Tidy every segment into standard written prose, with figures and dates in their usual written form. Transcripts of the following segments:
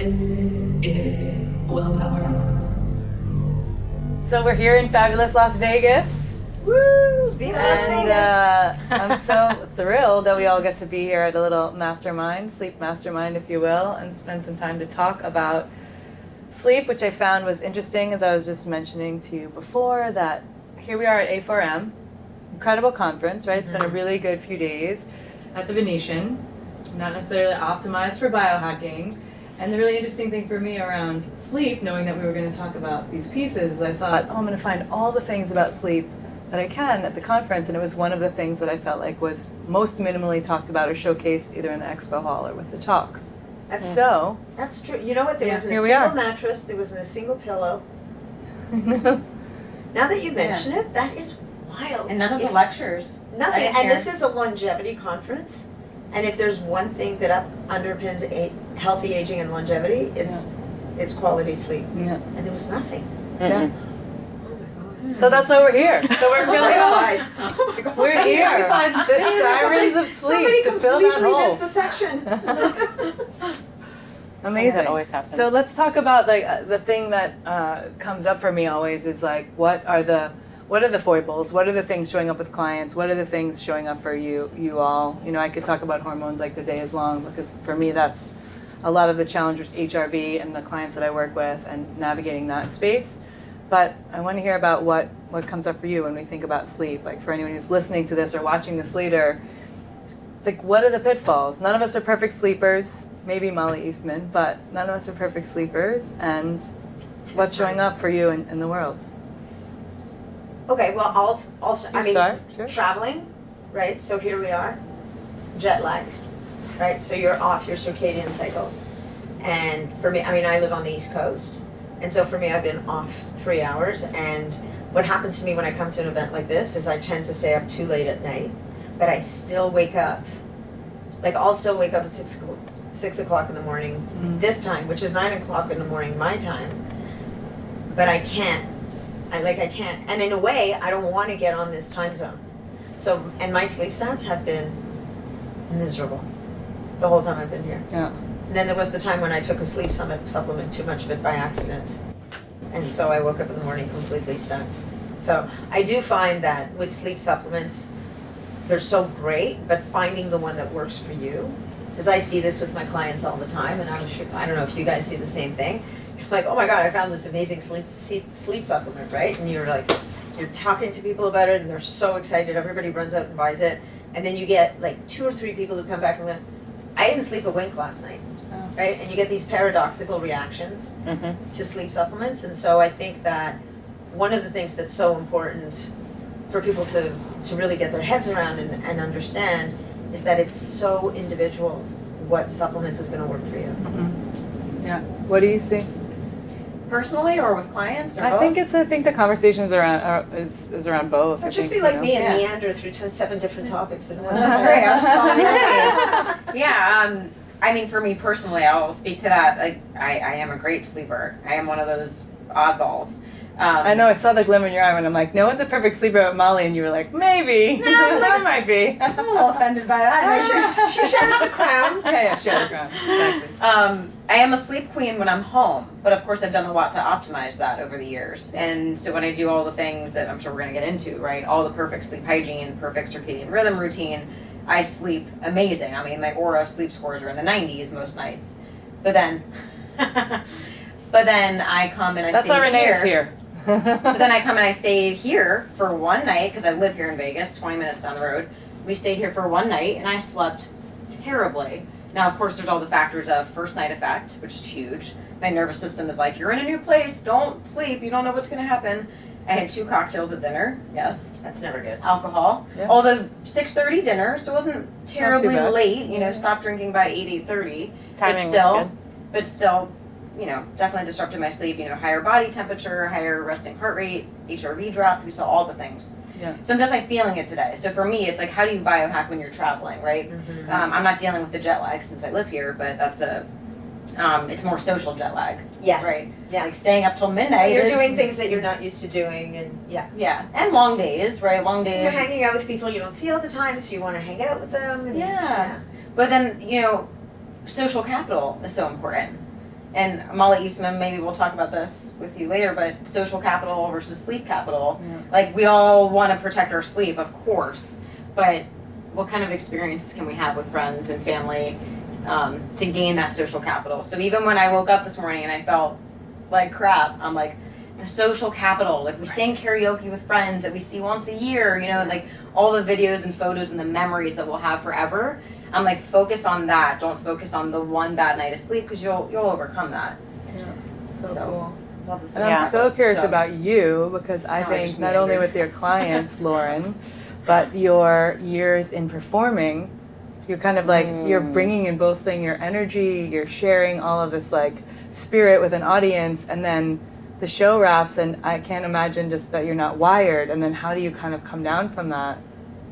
This is willpower. So we're here in fabulous Las Vegas. Woo! Viva Las Vegas! I'm so thrilled that we all get to be here at a little mastermind, sleep mastermind, if you will, and spend some time to talk about sleep, which I found was interesting, as I was just mentioning to you before, that here we are at A4M, incredible conference, right? It's been a really good few days at the Venetian, not necessarily optimized for biohacking. And the really interesting thing for me around sleep, knowing that we were going to talk about these pieces, is I thought, oh, I'm going to find all the things about sleep that I can at the conference, and it was one of the things that I felt like was most minimally talked about or showcased either in the expo hall or with the talks. That's true. You know what? There was in a single mattress, there was in a single pillow. Now that you mention it, that is wild. And none of the lectures. Nothing. And this is a longevity conference. And if there's one thing that underpins healthy aging and longevity, it's quality sleep. Yeah. And there was nothing. Yeah. So that's why we're here. So we're really we're here. The sirens of sleep to fill that hole. Missed a section. Amazing. That always happens. So let's talk about the thing that comes up for me always is like, what are the foibles? What are the things showing up with clients? What are the things showing up for you all? You know, I could talk about hormones like the day is long, because for me that's a lot of the challenge with HRV and the clients that I work with and navigating that space. But I want to hear about what comes up for you when we think about sleep. Like for anyone who's listening to this or watching this later, it's like, what are the pitfalls? None of us are perfect sleepers, maybe Molly Eastman, but none of us are perfect sleepers. And what's showing up for you in the world? Okay, well, Sure. traveling, right? So here we are, jet lag, right? So you're off your circadian cycle. And for me, I live on the East Coast. And so for me, I've been off 3 hours. And what happens to me when I come to an event like this is I tend to stay up too late at night, but I still wake up. Like I'll still wake up at 6 o'clock in the morning, this time, which is 9 o'clock in the morning, my time. But I can't. I can't, and in a way, I don't want to get on this time zone. So, and my sleep stats have been miserable the whole time I've been here. Yeah. And then there was the time when I took a sleep supplement, too much of it by accident. And so I woke up in the morning completely stuck. So I do find that with sleep supplements, they're so great, but finding the one that works for you, because I see this with my clients all the time, and I don't know if you guys see the same thing. Like, oh my God, I found this amazing sleep supplement, right? And you're talking to people about it, and they're so excited. Everybody runs out and buys it, and then you get like 2 or 3 people who come back and go, I didn't sleep a wink last night, right? And you get these paradoxical reactions to sleep supplements, and so I think that one of the things that's so important for people to really get their heads around and understand is that it's so individual what supplements is going to work for you. Yeah. What do you see? Personally or with clients or I both? think the conversations is around both. Or just be like me and meander through 7 different topics in one. That's great. I'm just following your lead. Yeah. For me personally, I'll speak to that. Like, I am a great sleeper. I am one of those oddballs. I know, I saw the glimmer in your eye when I'm like, no one's a perfect sleeper but Molly, and you were like, maybe. No, that might be. I'm a little offended by that. She shares the crown. Yeah, share the crown. Exactly. I am a sleep queen when I'm home, but of course I've done a lot to optimize that over the years. And so when I do all the things that I'm sure we're going to get into, right, all the perfect sleep hygiene, perfect circadian rhythm routine, I sleep amazing. My Aura sleep scores are in the 90s most nights. But then I come and I That's stay why Renee is here. But then I come and I stay here for one night, because I live here in Vegas, 20 minutes down the road. We stayed here for one night, and I slept terribly. Now, of course, there's all the factors of first night effect, which is huge. My nervous system is like, you're in a new place, don't sleep, you don't know what's going to happen. I had 2 cocktails at dinner, yes. That's never good. Alcohol. Yeah. Although 6:30 dinner, so it wasn't terribly bad. late, stopped drinking by 8:30. Timing was good. But still, definitely disrupted my sleep, higher body temperature, higher resting heart rate, HRV dropped, we saw all the things. Yeah. So I'm definitely feeling it today. So for me, it's like, how do you biohack when you're traveling, right? I'm not dealing with the jet lag since I live here, but that's it's more social jet lag. Yeah. Right? Yeah. Like staying up till midnight. You're doing things that you're not used to doing, and Yeah. And long days, right? Long days. You're hanging out with people you don't see all the time, so you want to hang out with them. And, But then, social capital is so important. and Molly Eastman, maybe we'll talk about this with you later, but social capital versus sleep capital. Yeah. Like, we all want to protect our sleep, of course, but what kind of experiences can we have with friends and family to gain that social capital? So even when I woke up this morning and I felt like crap, I'm like, the social capital, like we sang karaoke with friends that we see once a year, you know, like all the videos and photos and the memories that we'll have forever. I'm like, focus on that. Don't focus on the one bad night of sleep, because you'll overcome that. Yeah. So So, cool. Love the social And I'm capital. so curious So- about you, because I No, I think just not only meandered. with your clients, Lauren, but your years in performing, you're kind of like, you're bringing and boasting your energy, you're sharing all of this like spirit with an audience, and then the show wraps, and I can't imagine just that you're not wired, and then how do you kind of come down from that?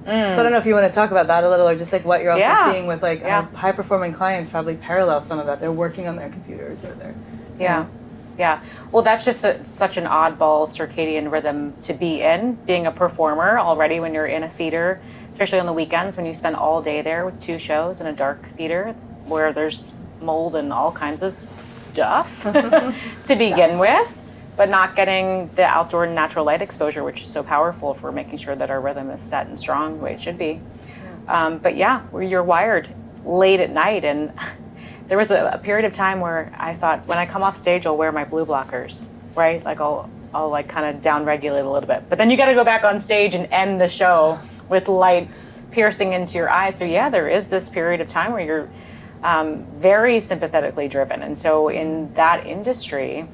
So I don't know if you want to talk about that a little, or just like what you're also Yeah. seeing with like high performing clients probably parallel some of that. They're working on their computers or they're Yeah. Well, that's just such an oddball circadian rhythm to be in, being a performer already when you're in a theater, especially on the weekends when you spend all day there with 2 shows in a dark theater where there's mold and all kinds of stuff to begin with, but not getting the outdoor natural light exposure, which is so powerful for making sure that our rhythm is set and strong the way it should be. But yeah, where you're wired late at night, and there was a period of time where I thought, when I come off stage, I'll wear my blue blockers, right? Like I'll like kind of down regulate a little bit. But then you got to go back on stage and end the show with light piercing into your eyes. So yeah, there is this period of time where you're very sympathetically driven. And so in that industry,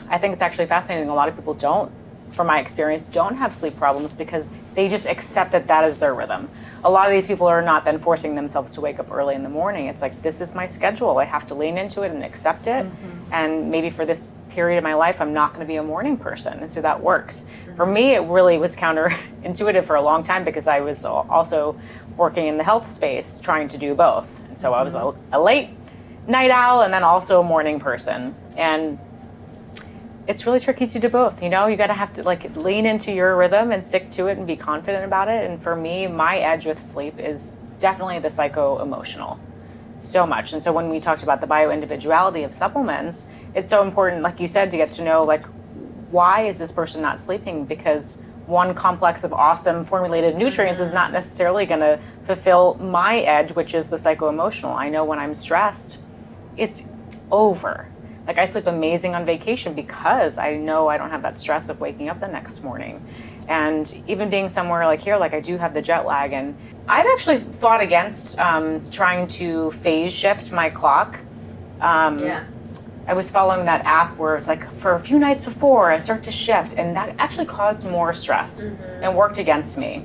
I think it's actually fascinating. A lot of people don't, from my experience, don't have sleep problems because they just accept that that is their rhythm. A lot of these people are not then forcing themselves to wake up early in the morning. It's like, this is my schedule. I have to lean into it and accept it. And maybe for this period of my life, I'm not going to be a morning person. And so that works. For me, it really was counterintuitive for a long time because I was also working in the health space, trying to do both. And so I was a late night owl and then also a morning person. And it's really tricky to do both. You know, you got to have to like lean into your rhythm and stick to it and be confident about it. And for me, my edge with sleep is definitely the psycho-emotional, so much. And so when we talked about the bioindividuality of supplements, it's so important, like you said, to get to know like, why is this person not sleeping? Because one complex of awesome formulated nutrients is not necessarily going to fulfill my edge, which is the psycho-emotional. I know when I'm stressed, it's over. Like I sleep amazing on vacation because I know I don't have that stress of waking up the next morning. And even being somewhere like here, like I do have the jet lag, and I've actually fought against trying to phase shift my clock. I was following that app where it's like for a few nights before I start to shift, and that actually caused more stress and worked against me.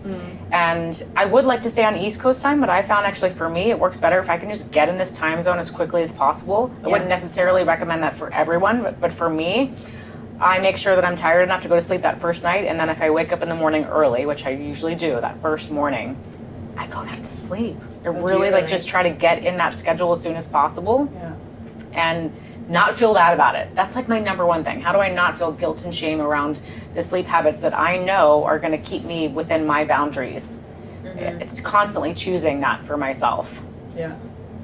And I would like to stay on East Coast time, but I found actually for me it works better if I can just get in this time zone as quickly as possible. I wouldn't necessarily recommend that for everyone, but for me, I make sure that I'm tired enough to go to sleep that first night, and then if I wake up in the morning early, which I usually do that first morning, I go back to sleep. I really like just try to get in that schedule as soon as possible and not feel bad about it. That's like my number one thing. How do I not feel guilt and shame around the sleep habits that I know are going to keep me within my boundaries? It's constantly choosing that for myself.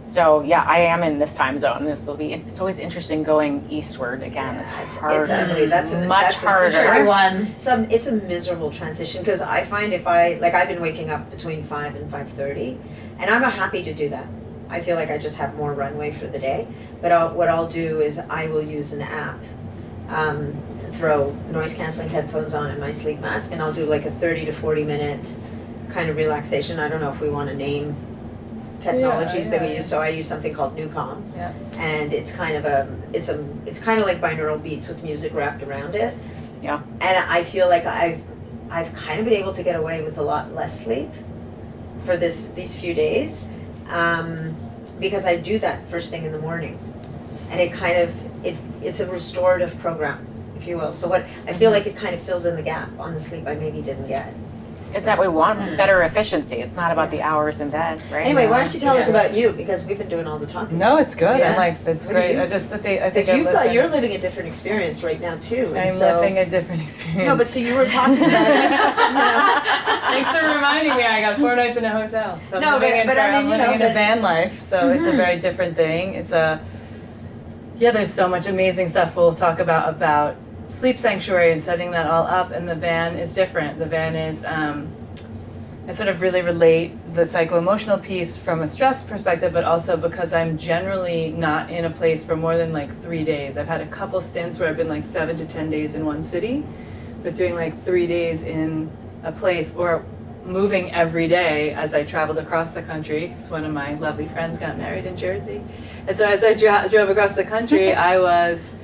So yeah, I am in this time zone. It's always interesting going eastward again. It's harder. It's ugly. That's much harder. Everyone. It's a miserable transition because I find if I've been waking up between 5 and 5:30, and I'm happy to do that. I feel like I just have more runway for the day. But what I'll do is I will use an app, throw noise canceling headphones on and my sleep mask, and I'll do like a 30 to 40 minute kind of relaxation. I don't know if we want to name technologies that we use. So I use something called Newcom, and it's kind of it's kind of like binaural beats with music wrapped around it. And I feel like I've kind of been able to get away with a lot less sleep for these few days. Because I do that first thing in the morning, and it's a restorative program, if you will. So what I feel like it kind of fills in the gap on the sleep I maybe didn't get. Isn't that we want better efficiency? It's not about the hours in bed, right? Anyway, why don't you tell us about you, because we've been doing all the talking. No, it's good. Yeah. I'm like, it's What great. do you- I think Because you're living a different experience right now too. And I'm living a different experience. No, but so you were talking about Thanks for reminding me. I got 4 nights in a hotel. So No, I'm living but I mean, I'm living in but- a van life, so it's a very different thing. It's Yeah, there's so much amazing stuff we'll talk about sleep sanctuary and setting that all up. And the van is different. The van is, I sort of really relate the psycho-emotional piece from a stress perspective, but also because I'm generally not in a place for more than like 3 days. I've had a couple stints where I've been like 7 to 10 days in one city, but doing like 3 days in a place or moving every day as I traveled across the country, because one of my lovely friends got married in Jersey. And so as I drove across the country, I was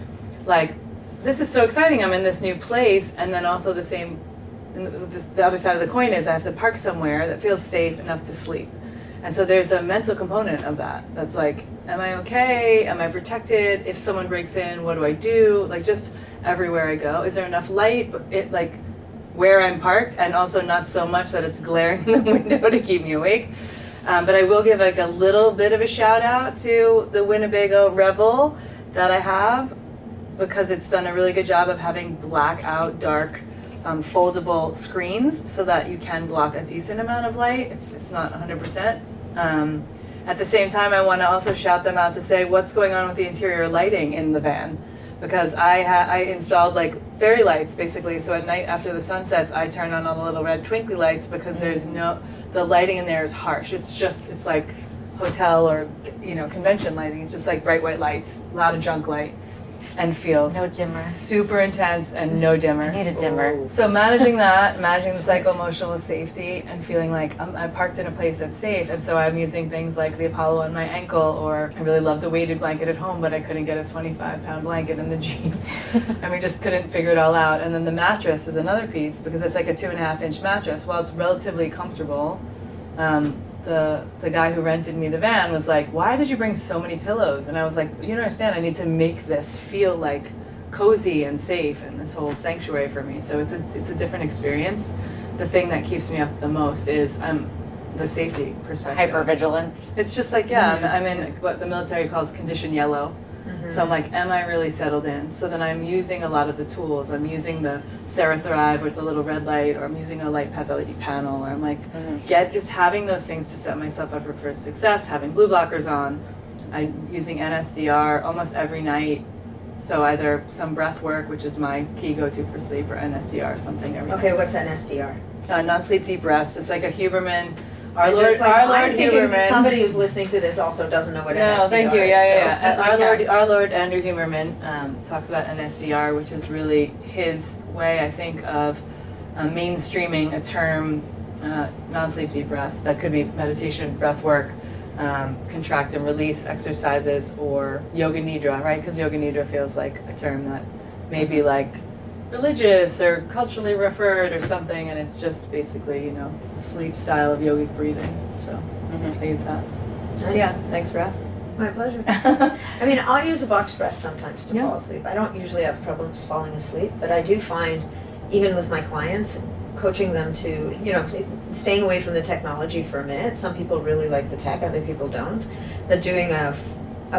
like, this is so exciting, I'm in this new place. And then also the other side of the coin is I have to park somewhere that feels safe enough to sleep. And so there's a mental component of that. That's like, am I okay? Am I protected? If someone breaks in, what do I do? Like just everywhere I go. Is there enough light? Like where I'm parked, and also not so much that it's glaring in the window to keep me awake. But I will give like a little bit of a shout out to the Winnebago Revel that I have, because it's done a really good job of having blackout, dark, foldable screens so that you can block a decent amount of light. It's not 100%. At the same time, I want to also shout them out to say what's going on with the interior lighting in the van, because I installed like fairy lights basically. So at night after the sun sets, I turn on all the little red twinkly lights because the lighting in there is harsh. It's like hotel or convention lighting. It's just like bright white lights, a lot of junk light, and feels No dimmer. super intense and no dimmer. I need a dimmer. So managing the psycho-emotional safety and feeling like I'm parked in a place that's safe. And so I'm using things like the Apollo on my ankle, or I really loved a weighted blanket at home, but I couldn't get a 25-pound blanket in the Jeep. And we just couldn't figure it all out. And then the mattress is another piece, because it's like a 2.5-inch mattress. While it's relatively comfortable, the guy who rented me the van was like, why did you bring so many pillows? And I was like, you don't understand, I need to make this feel like cozy and safe and this whole sanctuary for me. So it's a different experience. The thing that keeps me up the most is the safety perspective. Hypervigilance. It's just like, I'm in what the military calls condition yellow. So I'm like, am I really settled in? So then I'm using a lot of the tools. I'm using the Thrive with the little red light, or I'm using a light path LED panel, or I'm like, just having those things to set myself up for success, having blue blockers on. I'm using NSDR almost every night. So either some breath work, which is my key go-to for sleep, or NSDR, something every night. Okay, what's NSDR? Non-sleep deep rest. It's like a Huberman. I'm Lord thinking Huberman. somebody who's listening to this also doesn't know what NSDR is. No, thank you. Yeah. So. Our Lord Andrew Huberman talks about NSDR, which is really his way, I think, of mainstreaming a term, non-sleep deep rest. That could be meditation, breath work, contract and release exercises, or yoga nidra, right? Because yoga nidra feels like a term that may be like religious or culturally referred or something, and it's just basically sleep style of yogic breathing. So I use that. Nice. Yeah, thanks for asking. My pleasure. I mean, I'll use a box breath sometimes to Yeah. fall asleep. I don't usually have problems falling asleep, but I do find, even with my clients, coaching them to, staying away from the technology for a minute. Some people really like the tech, other people don't. But doing a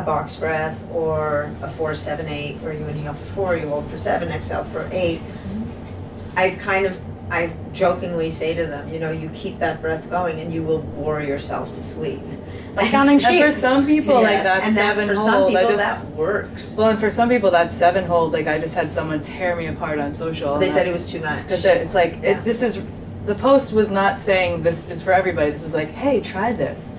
box breath, or a 4-7-8, where you inhale for 4, you hold for 7, exhale for 8. I jokingly say to them, you keep that breath going and you will bore yourself to sleep. It's like counting sheep. And for some people, like Yes, that and that's 7 for some hold, people that works. Well, and for some people that 7 hold, like I just had someone tear me apart on social. They said it was too much. It's like, Yeah. the post was not saying this is for everybody. This was like, hey, try this.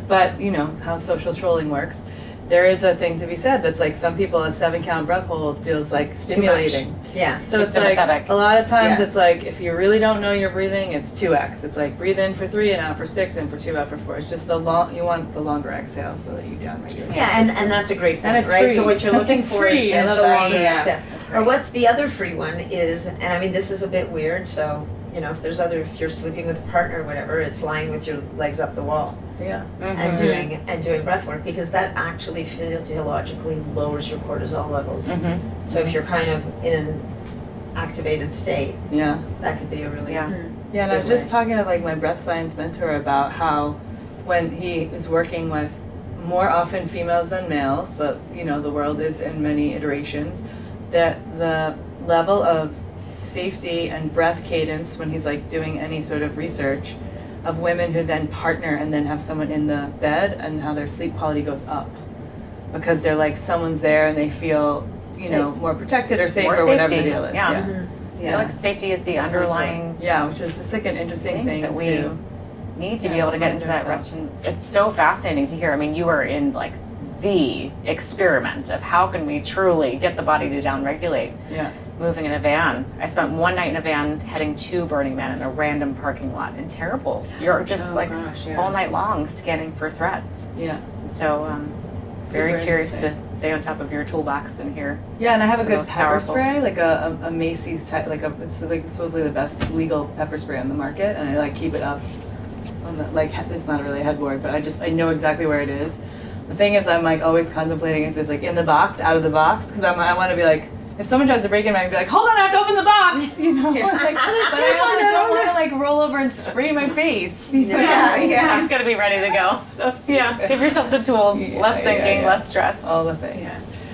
But how social trolling works. There is a thing to be said that's like, some people a 7-count breath hold feels like stimulating. Yeah. So it's like, a lot of times it's like, if you really don't know you're breathing, it's 2x. It's like, breathe in for 3 and out for 6 and for 2 out for 4. It's just you want the longer exhale so that you downregulate. Yeah, and that's a great point, And it's right? free. So what you're looking It's for free. I is love the that. longer Yeah. exhale. Or what's the other free one is, and I mean, this is a bit weird, so, if you're sleeping with a partner or whatever, it's lying with your legs up the wall Yeah. and doing breath work, because that actually physiologically lowers your cortisol levels. So if you're kind of in an activated state, Yeah. that could be a really Yeah, and I was just talking to like my breath science mentor about how when he is working with more often females than males, but the world is in many iterations, that the level of safety and breath cadence when he's like doing any sort of research of women who then partner and then have someone in the bed, and how their sleep quality goes up. because they're like someone's there and they feel, you know, more protected or safe More or whatever the safety. deal is. Yeah. Mm-hmm. I feel like safety is the underlying Yeah, which is just like an interesting thing that we too. need to be Yeah, able to get into that ourselves. rest. And it's so fascinating to hear. I mean, you are in like the experiment of how can we truly get the body to downregulate. Yeah. Moving in a van. I spent one night in a van heading to Burning Man in a random parking lot in terrible. You're just all night long scanning for threats. Yeah. And so very Super curious interesting. to stay on top of your toolbox in here. Yeah, and I have a The good most pepper powerful. spray, like a Macy's type, it's like supposedly the best legal pepper spray on the market, and I like keep it up on the, like, it's not really a headboard, but I know exactly where it is. The thing is, I'm like always contemplating, is it's like in the box, out of the box, because I want to be like, if someone tries to break in, I can be like, hold on, I have to open the box, you know? Yeah. Like, but I also don't want to like roll over and spray my face. You know? Yeah. He's got to be ready to go. Yeah, give yourself the tools, Yeah, less thinking, yeah. less stress. All the things.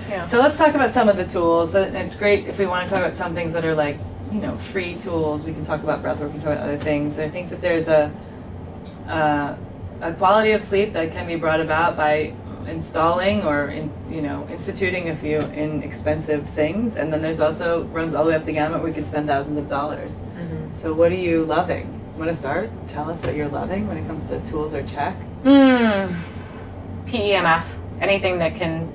Yeah. So let's talk about some of the tools. And it's great if we want to talk about some things that are like, you know, free tools. We can talk about breathwork, we can talk about other things. I think that there's a quality of sleep that can be brought about by installing or instituting a few inexpensive things, and then there's also runs all the way up the gamut where we could spend thousands of dollars. Mm-hmm. So what are you loving? Want to start? Tell us what you're loving when it comes to tools or CHEK. PEMF, anything that can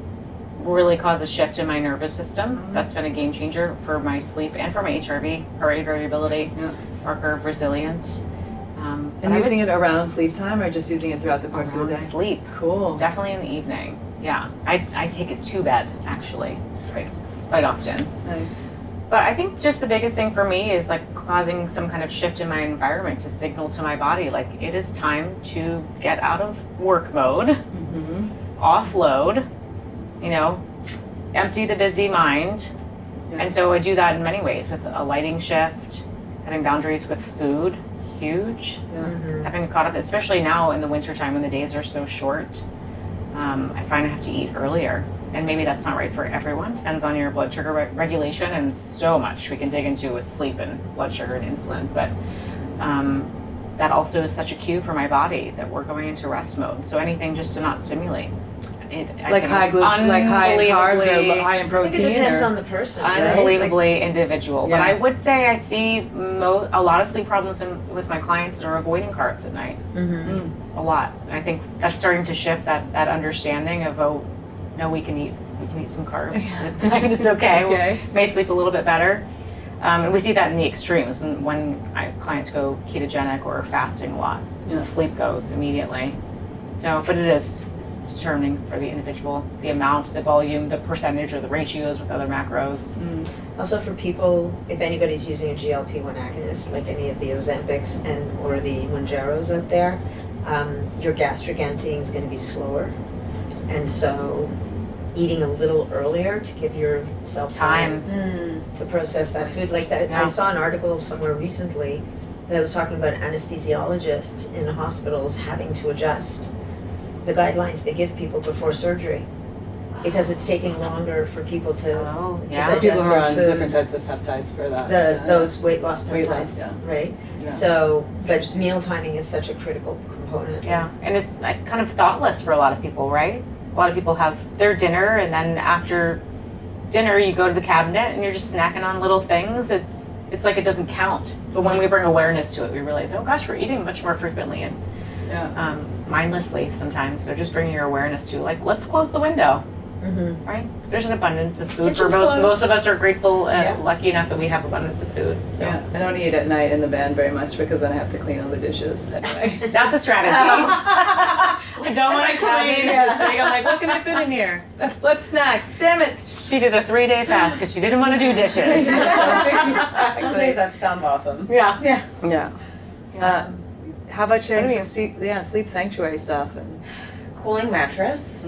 really cause a shift in my nervous system. That's been a game changer for my sleep and for my HRV, heart rate variability, Yeah. marker of resilience. And using it around sleep time or just using it throughout the course of the day? Sleep. Cool. Definitely in the evening. Yeah. I take it to bed, actually, quite often. Nice. But I think just the biggest thing for me is like causing some kind of shift in my environment to signal to my body, like it is time to get out of work mode, offload, empty the busy mind. Yeah. And so I do that in many ways with a lighting shift, having boundaries with food, huge. Yeah. Mm-hmm. Having caught up, especially now in the wintertime when the days are so short, I find I have to eat earlier. And maybe that's not right for everyone. Depends on your blood sugar regulation, and so much we can dig into with sleep and blood sugar and insulin. But that also is such a cue for my body that we're going into rest mode. So anything just to not stimulate. Like high in carbs or high in I protein? think it depends or? on the person. right? Unbelievably individual. Yeah. But I would say I see a lot of sleep problems with my clients that are avoiding carbs at night. Mm-hmm. A lot. And I think that's starting to shift that understanding of, oh, no, we can eat some carbs at night. It's okay. Okay. We may sleep a little bit better. And we see that in the extremes. And when clients go ketogenic or fasting a lot, Yeah. sleep goes immediately. So, but it's determining for the individual, the amount, the volume, the percentage, or the ratios with other macros. Also for people, if anybody's using a GLP-1 agonist, like any of the Ozempics or the Mounjaros out there, your gastric emptying is going to be slower. And so eating a little earlier to give yourself time to process that food. Like that, Yeah. I saw an article somewhere recently that was talking about anesthesiologists in hospitals having to adjust the guidelines they give people before surgery because it's taking longer for people to Oh, to yeah. Some people digest are their on food. different types of peptides for that. Those weight loss peptides, Weight loss, yeah. right? Yeah. So, but meal timing is such a critical component. Yeah, and it's like kind of thoughtless for a lot of people, right? A lot of people have their dinner, and then after dinner, you go to the cabinet and you're just snacking on little things. It's like it doesn't count. But when we bring awareness to it, we realize, oh gosh, we're eating much more frequently and mindlessly sometimes. So just bringing your awareness to, like, let's close the window, Mm-hmm. right? There's an abundance of food Kitchen's for most. closed. Most of us are grateful and Yeah. lucky enough that we have abundance of food. So Yeah, I don't eat at night in the band very much because then I have to clean all the dishes anyway. that's a strategy. I don't want to clean this big. I'm like, look at my food in here. What snacks? Damn it. She did a 3-day fast because she didn't want to do dishes. Some days that sounds awesome. Yeah. Yeah. How about sharing some sleep sanctuary stuff? And, Cooling mattress,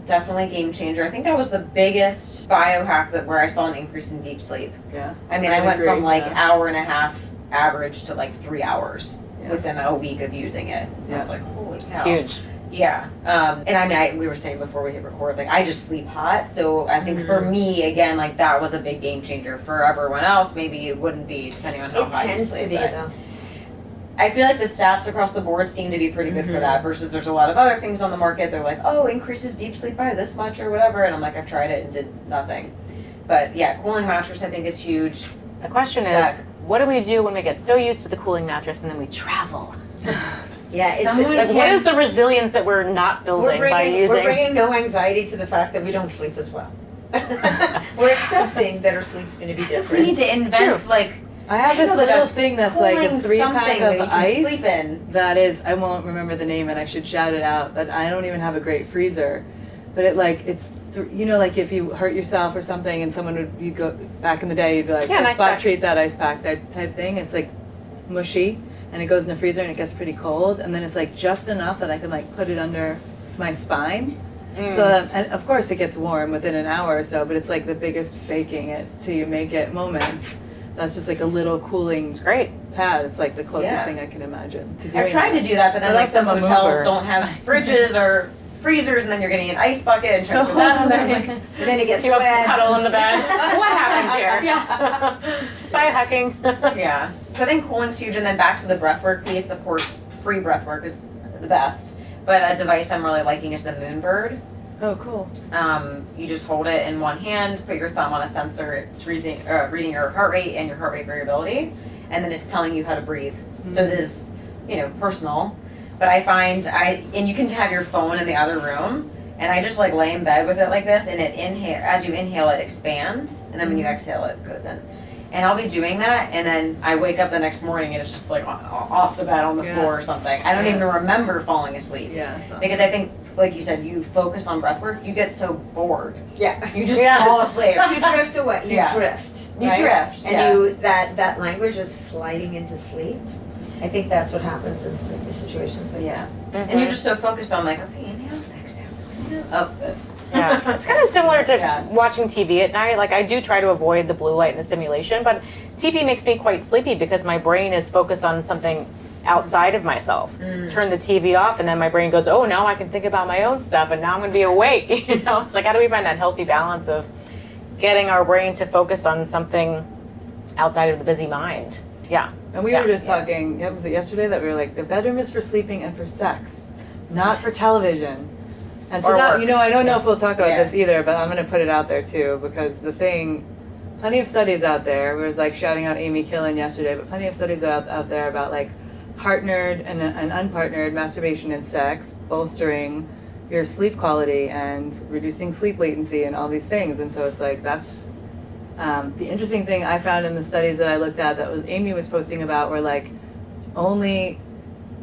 definitely game changer. I think that was the biggest biohack where I saw an increase in deep sleep. yeah. I mean, I went agree, from like yeah. hour and a half average to like 3 hours Yeah. within a week of using it. I was like, holy cow. Huge. Yeah. And I mean, we were saying before we hit record, like I just sleep hot. So I think for me, again, like that was a big game changer. For everyone else, maybe it wouldn't be depending on how It high you tends sleep. to be but- though. I feel like the stats across the board seem to be pretty good for that versus there's a lot of other things on the market. They're like, oh, increases deep sleep by this much or whatever. And I'm like, I've tried it and did nothing. But yeah, cooling mattress I think is huge. The question is, what do we do when we get so used to the cooling mattress and then we travel? Yeah, it's Like, what is the resilience that we're not building by using? We're bringing no anxiety to the fact that we don't sleep as well. We're accepting that our sleep's going to be different. We need to invent like I have this little thing that's like a cooling 3-pack something that of you can ice sleep in. that is, I won't remember the name and I should shout it out, but I don't even have a great freezer. But it like, it's, you know, like if you hurt yourself or something and someone would, you go, back in the day, you'd be like, Yeah, spot treat that ice pack type thing. It's like mushy and it goes in the freezer and it gets pretty cold. And then it's like just enough that I can like put it under my spine. So that, and of course it gets warm within an hour or so, but it's like the biggest faking it till you make it moment. That's just like a little cooling Great. pad. It's like the closest Yeah. thing I can imagine to doing I've tried that. to do that, but then I like some I'm a hotels mover. don't have fridges or freezers, and then you're getting an ice bucket and trying to put that on there. And then it gets You wet. cuddle in the bed. What happened here? Yeah. Just biohacking. Yeah. So I think cooling's huge, and then back to the breathwork piece. Of course, free breathwork is the best, but a device I'm really liking is the Moonbird. Oh, cool. You just hold it in one hand, put your thumb on a sensor. It's reading your heart rate and your heart rate variability, and then it's telling you how to breathe. So it is, you know, personal. But I find and you can have your phone in the other room, and I just like lay in bed with it like this, and it as you inhale it expands, and then when you exhale it goes in. And I'll be doing that, and then I wake up the next morning and it's just like off the bed on the floor or something. I don't even remember falling asleep. Yeah. That's awesome. Because I think, like you said, you focus on breath work, you get so bored. Yeah. You just fall asleep. You drift away. You Yeah. drift. You right? drift, And yeah. you that language of sliding into sleep. I think that's what happens in situations like Yeah. that. And you're just so focused on like, okay, inhale, exhale, inhale, up. Yeah, it's kind of similar to watching TV at night. Like I do try to avoid the blue light and the stimulation, but TV makes me quite sleepy because my brain is focused on something outside of myself. Turn the TV off and then my brain goes, oh, now I can think about my own stuff and now I'm going to be awake. You know, it's like, how do we find that healthy balance of getting our brain to focus on something outside of the busy mind? Yeah. And we were just talking, was it yesterday that we were like, the bedroom is for sleeping and for sex, not for television. And so Or now, work. you know, I don't know if we'll talk about Yeah. this either, but I'm going to put it out there too, because plenty of studies out there, we was like shouting out Amy Killen yesterday, but plenty of studies out there about like partnered and unpartnered masturbation and sex, bolstering your sleep quality and reducing sleep latency and all these things. And so it's like, that's the interesting thing I found in the studies that I looked at that Amy was posting about were like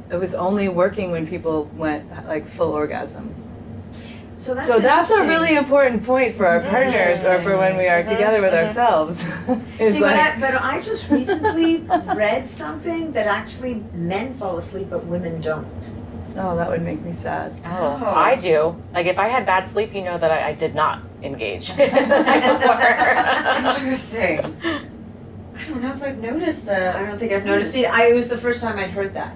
it was only working when people went like full orgasm. So that's a really important point for our partners or for when we are together with ourselves. See, but I just recently read something that actually men fall asleep but women don't. Oh, that would make me sad. Oh, I do. Like if I had bad sleep, you know that I did not engage the night before. Interesting. I don't know if I've noticed I don't think I've noticed it. It was the first time I'd heard that.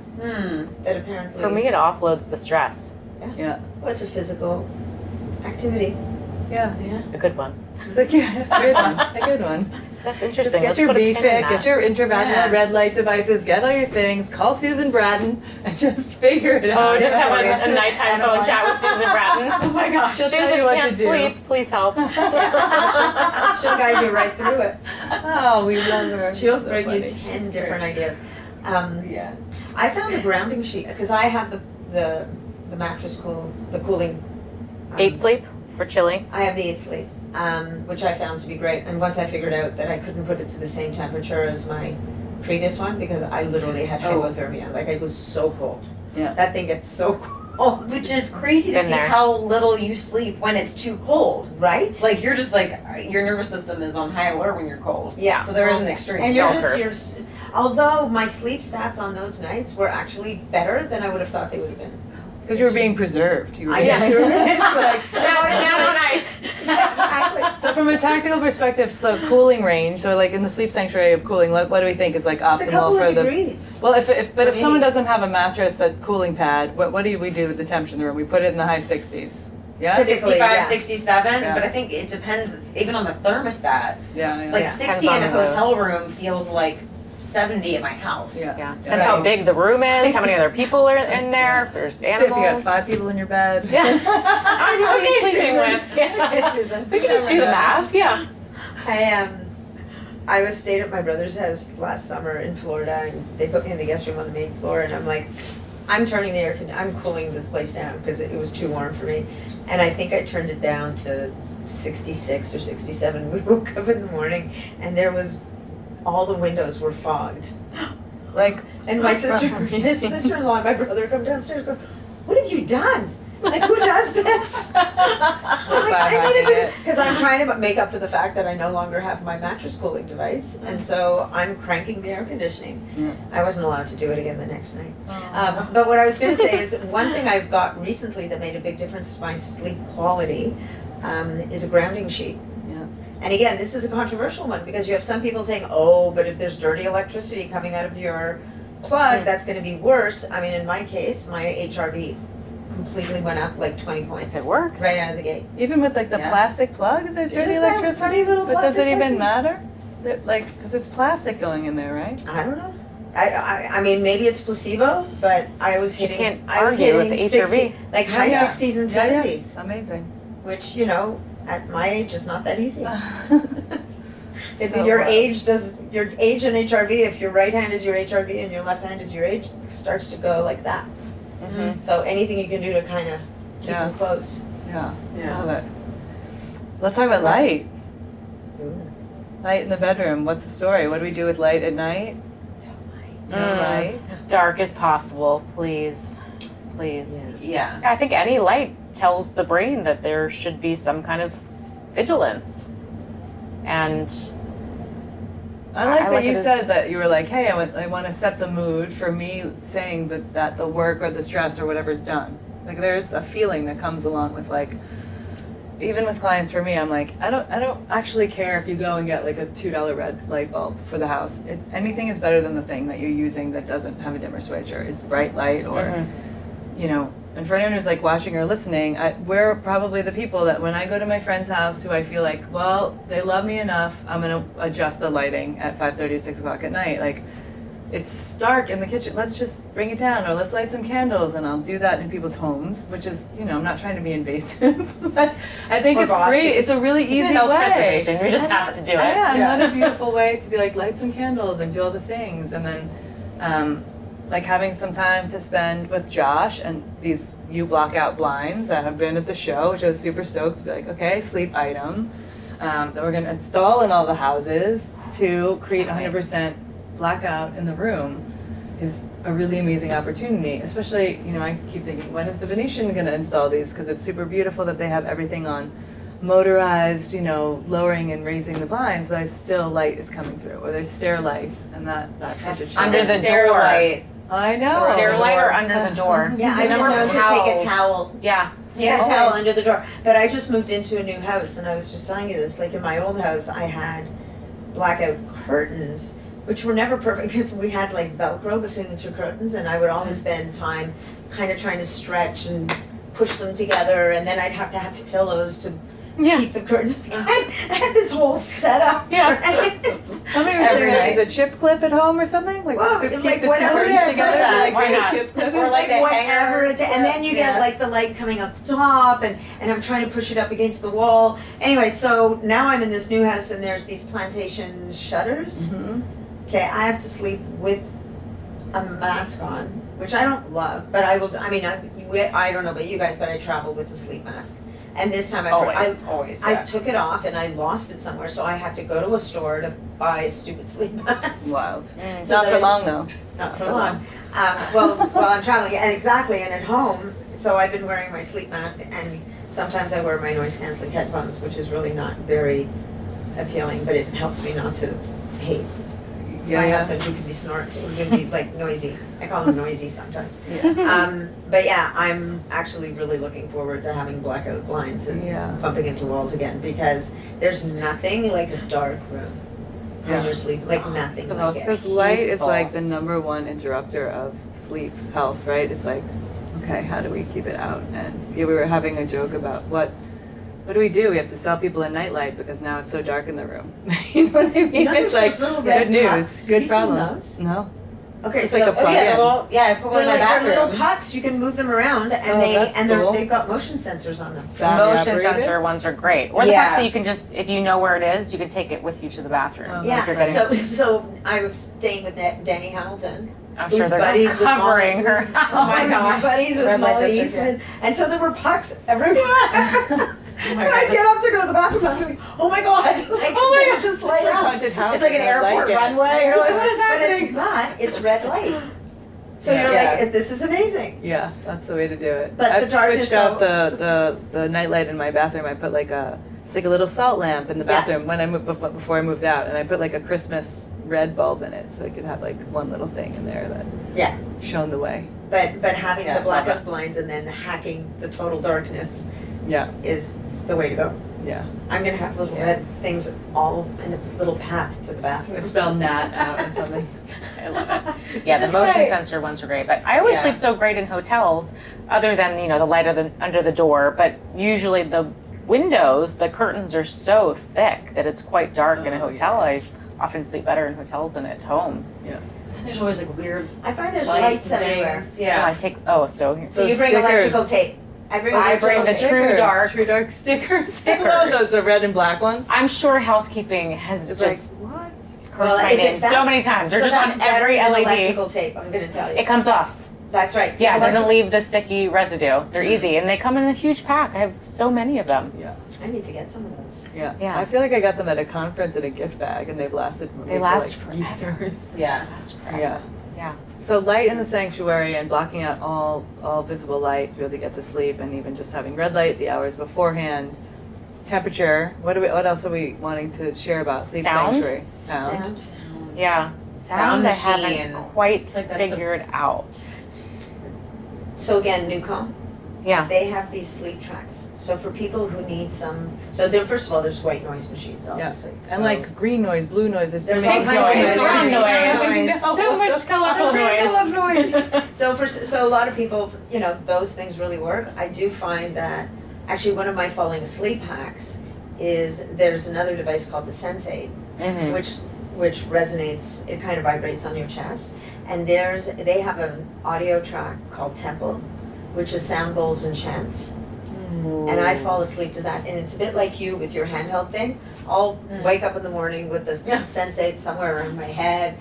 That apparently. For me, it offloads the stress. Yeah. Well, it's a physical activity. Yeah. A good one. It's like, a good one. That's Just interesting. get Let's your put a pin in BFIC, that. get your intravaginal red light devices, get all your things, call Susan Bratton, and just figure it out. Oh, just have a nighttime phone chat with Susan Bratton. Oh my gosh. She'll tell Susan you what can't to do. sleep. Please help. She'll guide you right through it. Oh, we love her. She'll So bring you funny. 10 She's different great. ideas. Yeah. I found the grounding sheet because I have the mattress the cooling. 8 sleep for chilling. I have the 8 sleep, which I found to be great. And once I figured out that I couldn't put it to the same temperature as my previous one because I literally had hypothermia. Like it was so cold. Yeah. That thing gets so cold. Which is crazy to Been see there. how little you sleep when it's too cold. Right? Like you're just like your nervous system is on high alert when you're cold. Yeah. So there is an extreme. And bell curve. although my sleep stats on those nights were actually better than I would have thought they would have been. Because you were being preserved. You were Yes, you were. like, Now on ice. Exactly. so from a tactical perspective, so cooling range, so like in the sleep sanctuary of cooling, what do we think is like It's a couple optimal for of the degrees. Well, if For me. someone doesn't have a mattress, that cooling pad, what do we do with the temperature in the room? We put it in the high 60s. Yeah? Typically, 65, yeah. 67, Yeah. but I think it depends even on the thermostat. Yeah. Like Yeah. 60 in a Depends on the- hotel room feels like 70 at my house. Yeah. Yeah, that's how big the room is, how many other people are in there, if there's So if you got animals. 5 people in your bed. Yeah. I know who you're sleeping with. Yeah. Susan. We can just do the math, yeah. I was stayed at my brother's house last summer in Florida, and they put me in the guest room on the main floor, and I'm like, I'm turning the I'm cooling this place down because it was too warm for me, and I think I turned it down to 66 or 67. We woke up in the morning, and all the windows were fogged. Like, And my his sister-in-law and my brother come downstairs and go, what have you done? Like, who does this? Because I'm trying to make up for the fact that I no longer have my mattress cooling device. And so I'm cranking the air conditioning. I wasn't allowed to do it again the next night. But what I was going to say is one thing I've got recently that made a big difference to my sleep quality is a grounding sheet. And again, this is a controversial one because you have some people saying, oh, but if there's dirty electricity coming out of your plug, that's going to be worse. I mean, in my case, my HRV completely went up like 20 points. It works. Right out of the gate. even with like the plastic plug, there's dirty Just that electricity. funny little But does it plastic even plug? matter? Like, because it's plastic going in there, right? I don't know. I mean, maybe it's placebo, but I was You hitting. can't I was argue with hitting the HRV. 60, like high Yeah. 60s and Yeah, yeah. 70s, Amazing. which at my age is not that easy. If So your wild. your age and HRV, if your right hand is your HRV and your left hand is your age, starts to go like that. Mhm. So anything you can do to kind of keep them close. Yeah. Yeah. Love it. Let's talk about light. Light in the bedroom. What's the story? What do we do with light at night? No light. As dark as possible, please. Please. Yeah. I think any light tells the brain that there should be some kind of vigilance. And I like I that like you it as- said that you were like, hey, I want to set the mood for me saying that the work or the stress or whatever's done. Like there's a feeling that comes along with like, even with clients for me, I'm like, I don't actually care if you go and get like a $2 red light bulb for the house. Anything is better than the thing that you're using that doesn't have a dimmer switch or is bright light or, you know. And for anyone who's like watching or listening, we're probably the people that when I go to my friend's house who I feel like, well, they love me enough, I'm gonna adjust the lighting at 5:30, 6 o'clock at night. Like, it's dark in the kitchen, let's just bring it down, or let's light some candles, and I'll do that in people's homes, which is, I'm not trying to be invasive, but I think Or it's bossy. great. It's a really easy way. self-preservation, we just have to do it. Yeah, another beautiful way to be like, light some candles and do all the things, and then like having some time to spend with Josh and these block out blinds that have been at the show, which I was super stoked to be like, okay, sleep item that we're going to install in all the houses to create 100% blackout in the room is a really amazing opportunity. Especially, I keep thinking, when is the Venetian going to install these? Because it's super beautiful that they have everything on motorized, lowering and raising the blinds, but still light is coming through, or there's stair lights, and that's such a Under challenge. the Stair door. light. I know. Stair light or under the door? Yeah, The I've been number of known to take a towels. towel. Yeah. Yeah, a towel Always. under the door. But I just moved into a new house, and I was just telling you this. Like in my old house, I had blackout curtains, which were never perfect because we had like Velcro between the two curtains, and I would always spend time kind of trying to stretch and push them together, and then I'd have to have pillows to keep the curtains. I had this whole setup. Yeah. Right? Somebody was Every saying, night. is a chip clip at home or something? Like, Well, to keep like the two whatever, curtains yeah, I've together? heard that. Like, Why not? chip clip? Or like a whatever hanger. it and then you get like the light coming up the top, and I'm trying to push it up against the wall. Anyway, so now I'm in this new house, and there's these plantation shutters. Mhm. Okay, I have to sleep with a mask on, which I don't love, but I will. I mean, I don't know about you guys, but I travel with a sleep mask. And this time Always. I took it off and I lost it somewhere, so I had to go to a store to buy a stupid sleep mask. Wild. So Not that for I- long, though. Not for long. Well, I'm traveling, and exactly, and at home, so I've been wearing my sleep mask, and sometimes I wear my noise canceling headphones, which is really not very appealing, but it helps me not to hate my husband, who can be snorting, who can be like noisy. I call him noisy sometimes. But yeah, I'm actually really looking forward to having blackout blinds and bumping into walls again, because there's nothing like a dark room when you're sleeping, like nothing the like most it. Because light is Peaceful. like the number one interrupter of sleep health, right? It's like, okay, how do we keep it out? And we were having a joke about what what do? We have to sell people a nightlight because now it's so dark in the room. You know what I mean? It's like those little good red news, pucks. good You seen problem. those? No. Okay, It's so like a plug-in. I put one they're in my like they're little bathroom. pucks. You can move them around, and Oh, that's cool. they've got motion sensors on them. Battery Motion operated? sensor ones are great. Or the Yeah. pucks that you can just, if you know where it is, you can take it with you to the bathroom. Oh, Yeah. If you're getting- So I was staying with Danny Hamilton. I'm Who's sure they're buddies with covering Molly, her. who's- Oh my who's gosh. buddies with Red light Molly district, Eastman, and so there were pucks everywhere. So God. I get up to go to the bathroom, and I'm like, oh my god, like, Oh my they were just light up. Haunted house. It's like an I airport it. runway. You're like, what is happening? But it's red light. So Yeah. you're Yeah. like, this is amazing. Yeah, that's the way to do it. But I've the darkness switched out so- the nightlight in my bathroom. I put like it's like a little salt lamp in the Yeah. bathroom when I moved before I moved out, and I put like a Christmas red bulb in it, so I could have like one little thing in there that Yeah. shone the way. But having Yeah, the blackout love blinds and then hacking the total darkness Yeah, is the way to go. yeah. I'm gonna have little Yeah. red things all in a little path to the bathroom. I spell Nat out and something. I love it. Yeah, the That's motion great. sensor ones are great. But I always Yeah. sleep so great in hotels, other than, the light under the door. But usually the windows, the curtains are so thick that it's quite dark in a Oh, hotel. yeah. I often sleep better in hotels than at home. There's always like weird I find there's lights lights and everywhere. things. Oh, Yeah. I take, so So you Those bring stickers. electrical tape. I bring I bring the electrical true tape. dark. True dark stickers. Stickers. I love those, the red and black ones. I'm sure housekeeping has It's just like, what? cursed my if name so that's- many times. They're so just that's on better every than LED. electrical tape, I'm gonna tell you. It comes off. That's right. Yeah, it So doesn't leave the sticky residue. They're easy, and they come in a huge pack. I have so many of them. Yeah, I need to get some of those. yeah. Yeah. I feel like I got them at a conference in a gift bag, and they've lasted for They last like years. Yeah. Yeah. Yeah. So light in the sanctuary and blocking out all visible light to be able to get to sleep, and even just having red light the hours beforehand. Temperature. What else are we wanting to share about sleep Sound? sanctuary? Sound. Yeah. Sound I machine. haven't quite Like that's a- figured out. So again, Newcom, Yeah. they have these sleep tracks. So for people who need some, so there, first of all, there's white noise machines, obviously. And So- like green noise, blue noise. There's so There's many all kinds of noise. noise. Brown Noise. So much colorful noise. So a lot of people, those things really work. I do find that actually one of my falling asleep hacks is there's another device called the Sensate, Mhm. which resonates. It kind of vibrates on your chest, and they have an audio track called Temple, which is sound bowls and chants. And I fall asleep to that, and it's a bit like you with your handheld thing. I'll wake up in the morning with the Sensate somewhere around my head,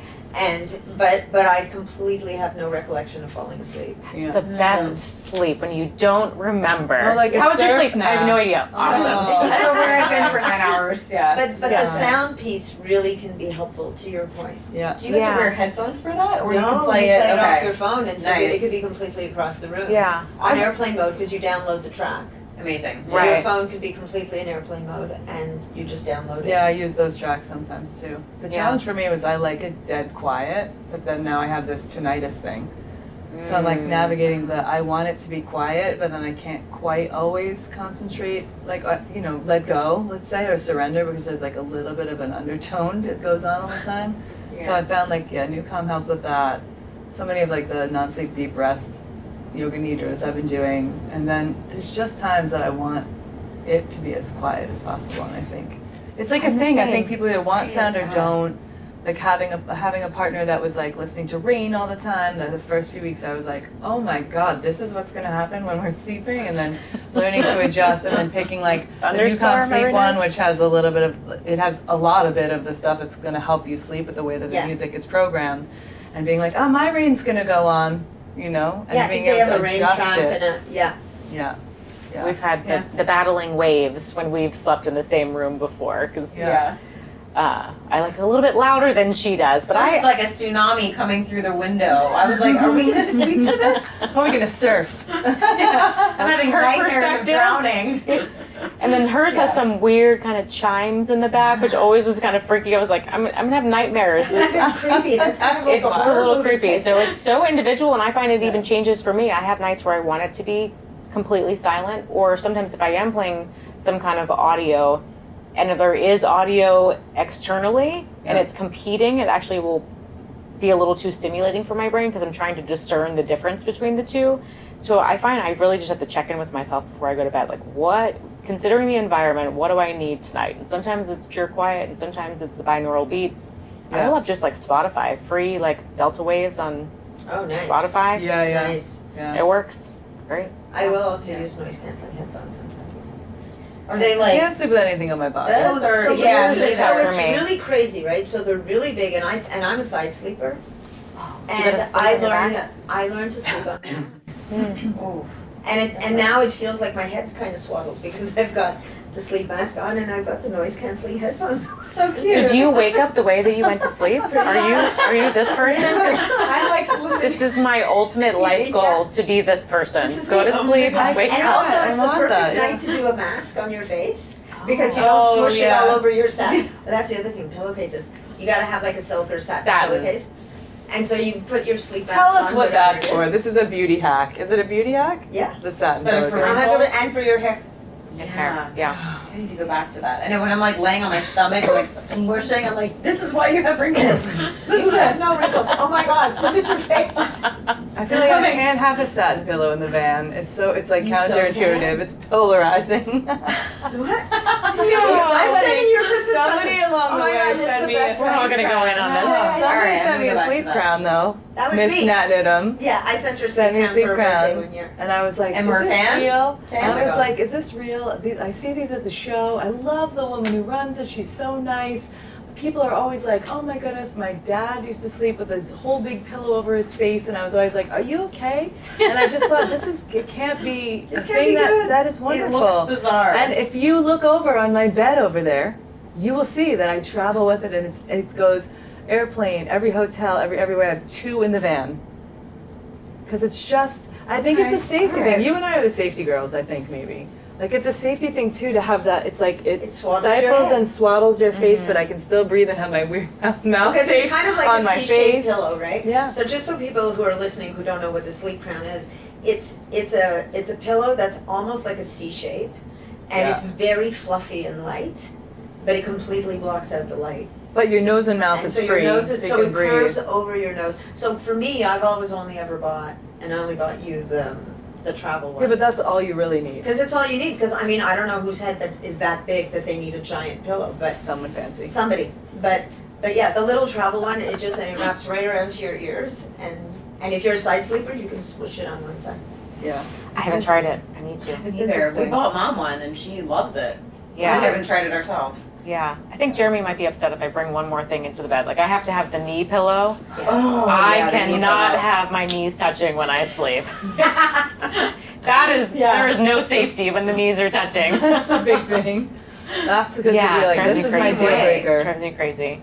but I completely have no recollection of falling asleep. Yeah. The best sleep when you don't remember. Oh, like a How was your surf sleep? I have no idea. Awesome. Oh. That's where I've been for 9 hours. Yeah. But Yeah. the sound piece really can be helpful, to your point. Yeah. Do you have Yeah. to wear headphones for that, or you No, can play it? off Okay. your phone, and so Nice. it could be completely across the room. Yeah. On airplane mode, because you download the track. Amazing. So your Right. phone could be completely in airplane mode, and you just download it. Yeah, I use those tracks sometimes too. The Yeah. challenge for me was I like it dead quiet, but then now I have this tinnitus thing. So I'm like navigating I want it to be quiet, but then I can't quite always concentrate, like, let go, let's say, or surrender, because there's like a little bit of an undertone that goes on all the time. So I found Newcom helped with that. So many of like the non-sleep deep rest yoga nidras I've been doing. And then there's just times that I want it to be as quiet as possible, and I think it's like I'm a the thing. I same. think people either want sound or Yeah. don't. Like having a partner that was like listening to rain all the time. The first few weeks I was like, oh my god, this is what's gonna happen when we're sleeping, and then learning to adjust, and then picking like the Thunderstorm Newcom Sleep every one, night? which has a little bit of a lot of the stuff that's gonna help you sleep with the way that the Yeah. music is programmed, and being like, oh, my rain's gonna go on, and Yeah, because being they able have to a rain adjust trap it. and Yeah. Yeah. We've had the battling waves when we've slept in the same room before, because Yeah. I like it a little bit louder than she does, but It's like a tsunami coming through the window. I was like, are we gonna sleep to this? How are we gonna surf? I'm having her nightmares of perspective. drowning. and then hers Yeah. has some weird kind of chimes in the back, which always was kind of freaky. I was like, I'm gonna have nightmares. It's a bit creepy. That's kind of like It's a horror little movie creepy. type. So it's so individual, and I find it even changes for me. I have nights where I want it to be completely silent, or sometimes if I am playing some kind of audio, and if there is audio externally and Yeah. it's competing, it actually will be a little too stimulating for my brain because I'm trying to discern the difference between the two. So I find I really just have to check in with myself before I go to bed. Like, what considering the environment, what do I need tonight? And sometimes it's pure quiet, and sometimes it's the binaural beats. I Yeah. love just like Spotify, free like Delta waves on Oh, nice. Spotify. Yeah. Nice. Yeah. It works great. I will also use noise canceling headphones sometimes. Are they I like? can't sleep with anything on my body. Those are- so yeah, so those are it's for me. really crazy, right? So they're really big, and I'm a side sleeper, So you gotta and sleep on your back? I learned to sleep on. Oh, And now it feels like my head's kind of swaddled because I've got the sleep mask on and I've got the noise canceling headphones. So cute. So do you wake up the way that you went to sleep? Are you this person? 'Cause I'm like this is my ultimate life goal, to be this person. This is Go me. to Oh my sleep, God. wake And up. also, I it's the want perfect that, yeah. night to do a mask on your face because you Oh, don't smush yeah. it all over your satin. But that's the other thing, pillowcases. You gotta have like a silk or satin pillowcase. And so you put your sleep mask Tell on. us what whatever that's it for. is. This is a beauty hack. Is it a beauty hack? Yeah. The satin better for pillowcase. 100% and for your hair. Yeah. I need to go back to that. And then when I'm like laying on my stomach, like smushing, I'm like, this is why you have wrinkles. You have no wrinkles. Oh my God, look at your face. I feel like I can't have a satin pillow in the van. It's like You so counterintuitive. can. It's polarizing. What? I'm sending you a Christmas Somebody present. along Oh the my way God, that's sent the me best a We're all present. gonna go in on this. Yeah. Somebody Alright, sent I'm me gonna go a back sleep to that. crown though. That was Miss me. Nat Niddam. Yeah, I sent her Sent sleep me crown sleep for her birthday crown. one year. And I was like, And is we're a this fan? real? Fan? I Oh my was God. like, is this real? I see these at the show. I love the woman who runs it. She's so nice. People are always like, oh my goodness, my dad used to sleep with this whole big pillow over his face. And I was always like, are you okay? And I just thought, it can't be This a can't thing be good. that is It wonderful. looks bizarre. And if you look over on my bed over there, you will see that I travel with it, and it goes airplane, every hotel, everywhere. I have 2 in the van. Because it's just, I think it's a safety Alright. thing. You and I are the safety girls, I think, maybe. Like, it's a safety thing, too, to have that. It's like, it swaddles your stifles head. and swaddles your face, but I can still breathe and have my weird mouth Because tape it's kind of like on a my C-shaped face. pillow, right? Yeah. So just so people who are listening who don't know what a sleep crown is, it's a pillow that's almost like a C shape, and Yeah. it's very fluffy and light, but it completely blocks out the light. But your nose and mouth And is so free, your nose is, so so you it can breathe. curves over your nose. So for me, I've always only ever bought, and I only bought you the travel one. Yeah, but that's all you really need. Because it's all you need. Because I mean, I don't know whose head is that big that they need a giant pillow, but Someone fancy. somebody. But yeah, the little travel one, it wraps right around to your ears, and if you're a side sleeper, you can switch it on one side. Yeah. I haven't tried it. I need to. It's Either. We interesting. bought mom one and she loves it. We Yeah. haven't tried it ourselves. Yeah. I think Jeremy might be upset if I bring one more thing into the bed. Like, I have to have the knee pillow. Oh, I cannot have my knees touching when I sleep. There is no safety when the knees are touching. That's the big thing. That's good to be Yeah, it like, drives this me is my crazy. deal It breaker. drives me crazy.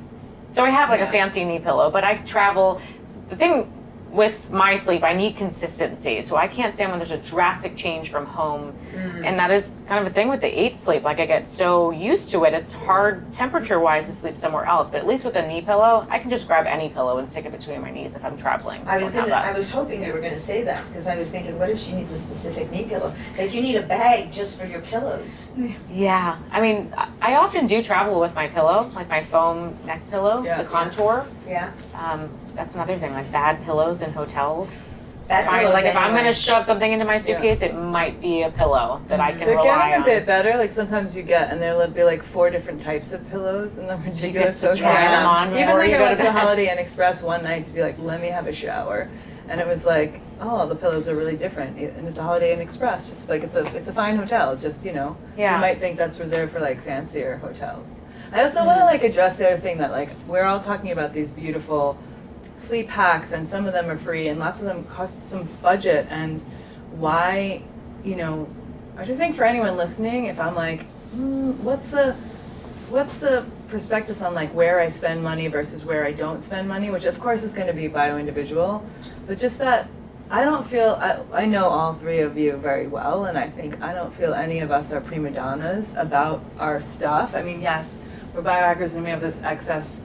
So I have like a fancy knee pillow, but I travel. The thing with my sleep, I need consistency. So I can't stand when there's a drastic change from home. And that is kind of a thing with the 8 sleep. Like, I get so used to it. It's hard temperature-wise to sleep somewhere else. But at least with a knee pillow, I can just grab any pillow and stick it between my knees if I'm traveling. I don't have that. was hoping you were gonna say that because I was thinking, what if she needs a specific knee pillow? Like you need a bag just for your pillows. Yeah, I mean, I often do travel with my pillow, like my foam neck pillow, Yeah. the Contour. Yeah. That's another thing, like bad pillows in hotels. Bad pillows Like, if I'm anyway. gonna shove something into my suitcase, it might be a pillow that I can They're rely getting on. a bit better. Like sometimes you get, and there'll be like 4 different types of pillows, and then So you ridiculous get to try hotels. them on Even before like you I go went to to bed. Holiday Inn Express one night to be like, let me have a shower, and it was like, oh, the pillows are really different, and it's a Holiday Inn Express. Just like it's a fine hotel. Just you Yeah. might think that's reserved for like fancier hotels. I also want to like address the other thing that like we're all talking about these beautiful sleep hacks, and some of them are free, and lots of them cost some budget. And why, I was just think for anyone listening, if I'm like, what's the prospectus on like where I spend money versus where I don't spend money, which of course is going to be Bioindividual, but just that I don't feel, I know all 3 of you very well, and I think I don't feel any of us are prima donnas about our stuff. I mean, yes, we're biohackers and we have this excess,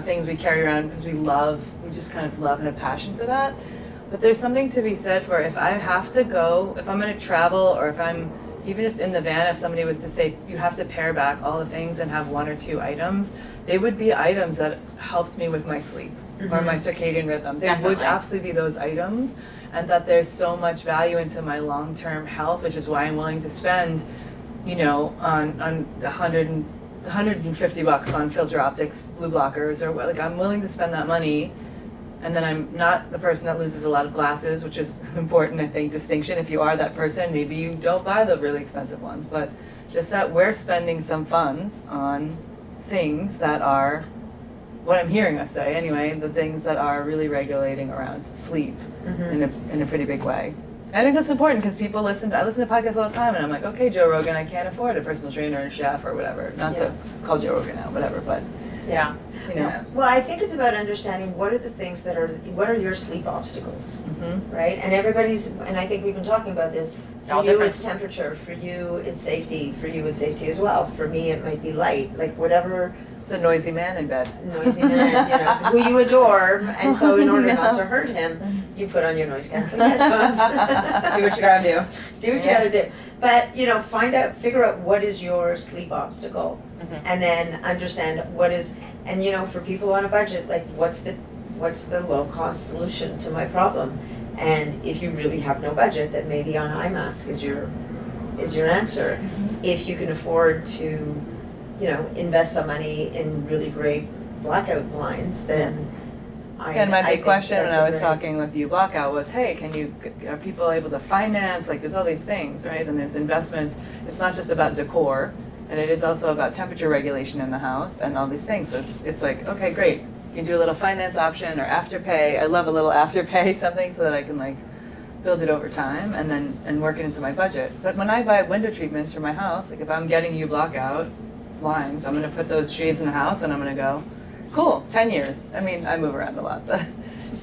things we carry around because we just kind of love and have passion for that. But there's something to be said for if I have to go, if I'm going to travel, or if I'm even just in the van, if somebody was to say, you have to pare back all the things and have 1 or 2 items, they would be items that helps me with my sleep or my circadian rhythm. They would Definitely. absolutely be those items, and that there's so much value into my long-term health, which is why I'm willing to spend, you know, on $150 on filter optics, blue blockers, or like I'm willing to spend that money. And then I'm not the person that loses a lot of glasses, which is important, I think, distinction. If you are that person, maybe you don't buy the really expensive ones, but just that we're spending some funds on things that are, what I'm hearing us say anyway, the things that are really regulating around sleep in a pretty big way. I think that's important because I listen to podcasts all the time, and I'm like, okay, Joe Rogan, I can't afford a personal trainer and chef or whatever. Not to call Joe Rogan out, whatever, but Yeah. you know. Yeah. Well, I think it's about understanding what are the things what are your sleep obstacles, right? And and I think we've been talking about this. For All you, different. it's temperature. For you, it's safety. For you, it's safety as well. For me, it might be light. Like whatever It's a noisy man in bed. noisy man, who you adore, and so in order not to hurt him, you put on your noise canceling headphones. Do what you gotta do. Do what you gotta do. But, figure out what is your sleep obstacle, and then understand and for people on a budget, like what's the low cost solution to my problem? And if you really have no budget, then maybe on eye mask is your answer. If you can afford to, invest some money in really great blackout blinds, then And my big think question when that's I a was very- talking with you Blackout was, hey, are people able to finance? Like there's all these things, right? And there's investments. It's not just about decor, and it is also about temperature regulation in the house and all these things. So it's like, okay, great. You can do a little finance option or afterpay. I love a little afterpay something so that I can like build it over time and work it into my budget. But when I buy window treatments for my house, like if I'm getting you Blackout blinds, I'm gonna put those shades in the house and I'm gonna go, cool, 10 years. I mean, I move around a lot, but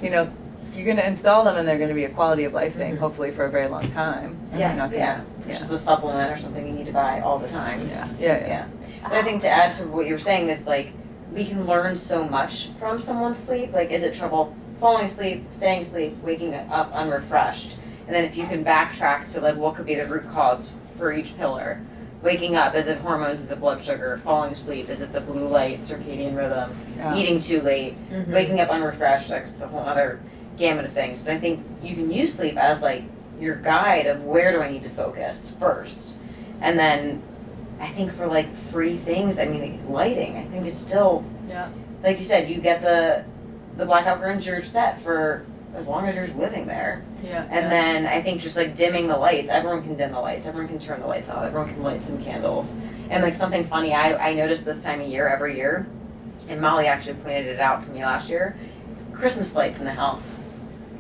you're going to install them and they're going to be a quality of life thing, hopefully for a very long time. Yeah, You're not gonna- Yeah, it's just a supplement or something you need to buy all the time. Yeah. But I think to add to what you were saying is like, we can learn so much from someone's sleep. Like, is it trouble falling asleep, staying asleep, waking up unrefreshed? And then if you can backtrack to like, what could be the root cause for each pillar? Waking up, is it hormones, is it blood sugar? Falling asleep, is it the blue light, circadian rhythm? Yeah. Eating too late, waking up unrefreshed, like it's a whole other gamut of things. But I think you can use sleep as like your guide of where do I need to focus first. And then I think for like free things, I mean like lighting, I think it's still, like you said, you get the blackout curtains, you're set for as long as you're living there. And then I think just like dimming the lights, everyone can dim the lights, everyone can turn the lights on, everyone can light some candles. And like something funny, I noticed this time of year, every year, and Molly actually pointed it out to me last year, Christmas lights in the house.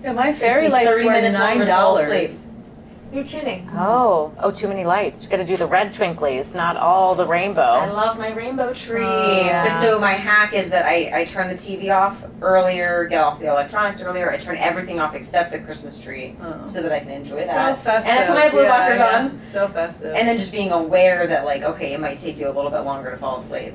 Yeah, my Takes fairy me lights 30 were minutes longer to fall asleep. $9. You're kidding. Oh, too many lights. You gotta do the red twinklies, not all the I rainbow. love my rainbow tree. Yeah. But so my hack is that I turn the TV off earlier, get off the electronics earlier, I turn everything off except the Christmas tree so that I can enjoy that. So festive. And I put my blue blockers on. So festive. And then just being aware that like, okay, it might take you a little bit longer to fall asleep.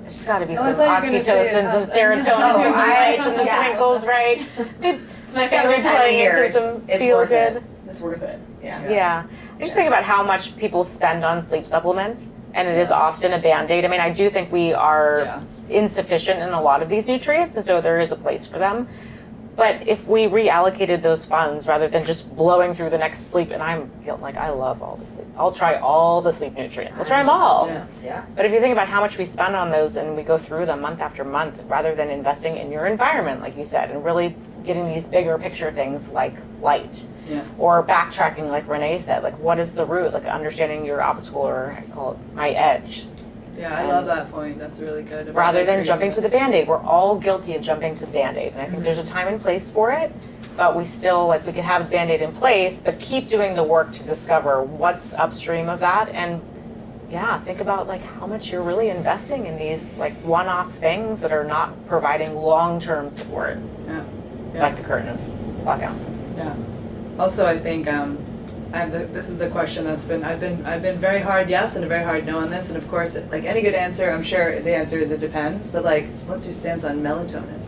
There's gotta be Oh, I some thought you were gonna say oxytocin, some it. serotonin, Oh, in the lights and the yeah. twinkles, right? It's my It's gotta favorite be time of playing year. into some It's feel worth good. it. It's worth it. Yeah. Yeah. I just think about how much people spend on sleep supplements, and it is often a band-aid. I mean, I do think we are insufficient in a lot of these nutrients, and so there is a place for them. But if we reallocated those funds rather than just blowing through the next sleep, and I'm feeling like I love all the sleep. I'll try all the sleep nutrients. I'll try them all. Yeah. But if you think about how much we spend on those and we go through them month after month, rather than investing in your environment, like you said, and really getting these bigger picture things like light, or backtracking, like Renee said, like what is the root, like understanding your obstacle, or I call it my edge. Yeah, I love that point. That's really good. Rather than jumping to the Band-Aid. We're all guilty of jumping to the Band-Aid. And I think there's a time and place for it, but we still, like we can have a Band-Aid in place, but keep doing the work to discover what's upstream of that. And think about like how much you're really investing in these like one-off things that are not providing long-term support. Like the curtains, blackout. Also, I think this is the question that's been I've been very hard yes and a very hard no on this, and of course, like any good answer, I'm sure the answer is it depends. But like, what's your stance on melatonin?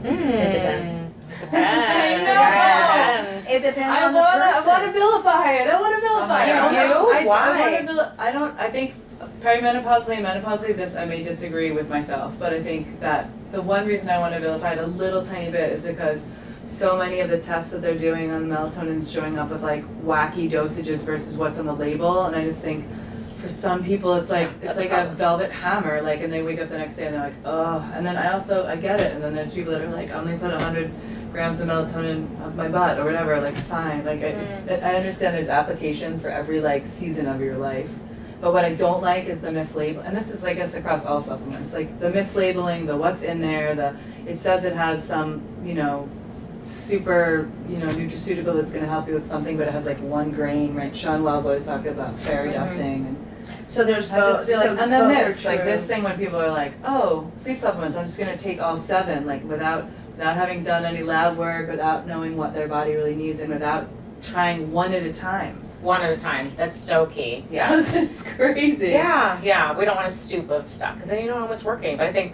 It depends. Depends. It depends I on the want person. to vilify it. I want to vilify it. You do? Why? I think perimenopausally and menopausally, this I may disagree with myself, but I think that the one reason I want to vilify it a little tiny bit is because so many of the tests that they're doing on melatonin's showing up with like wacky dosages versus what's on the label, and I just think for some people it's like Yeah, it's that's a like a problem. velvet hammer, like, and they wake up the next day and they're like, oh. And then I get it. And then there's people that are like, I'm gonna put 100 grams of melatonin up my butt or whatever. Like, it's fine. Like, I understand there's applications for every like season of your life. But what I don't like is the mislabel, and this is, I guess, across all supplements, like the mislabeling, the what's in there, it says it has some, super, nutraceutical that's going to help you with something, but it has like 1 grain, right? Sean Wells always talking about fairy dusting, and So there's I just feel like, and then there's like true. this thing when people are like, oh, sleep supplements, I'm just going to take all 7, like without having done any lab work, without knowing what their body really needs, and without trying one at a time. One at a time. That's so key. Yeah. Because it's crazy. Yeah. We don't want to stoop of stuff because then you don't know what's working. But I think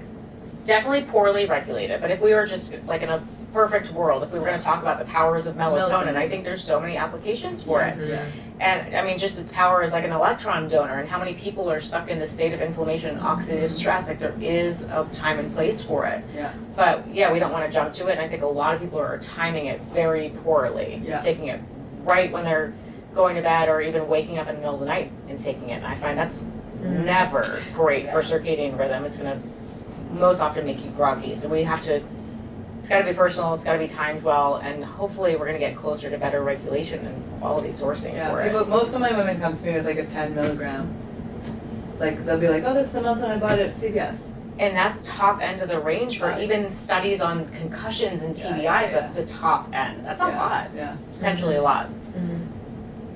definitely poorly regulated. But if we were just like in a perfect world, if we were going to talk about the powers of melatonin, I think there's so many applications for it. Yeah. And I mean, just its power as like an electron donor, and how many people are stuck in this state of inflammation and oxidative stress. Like, there is a time and place for it. Yeah. But yeah, we don't want to jump to it. And I think a lot of people are timing it very poorly, taking it right when they're going to bed or even waking up in the middle of the night and taking it. And I find that's never great for circadian rhythm. It's going to most often make you groggy. So we have to, it's got to be personal, it's got to be timed well, and hopefully we're going to get closer to better regulation and quality sourcing for it. Most of my women come to me with like a 10 milligram. Like, they'll be like, oh, this is the melatonin I bought at CVS. And that's top end of the range for Nice. even studies on concussions and TBIs. Yeah. That's the top end. That's a lot. Yeah. Potentially a lot.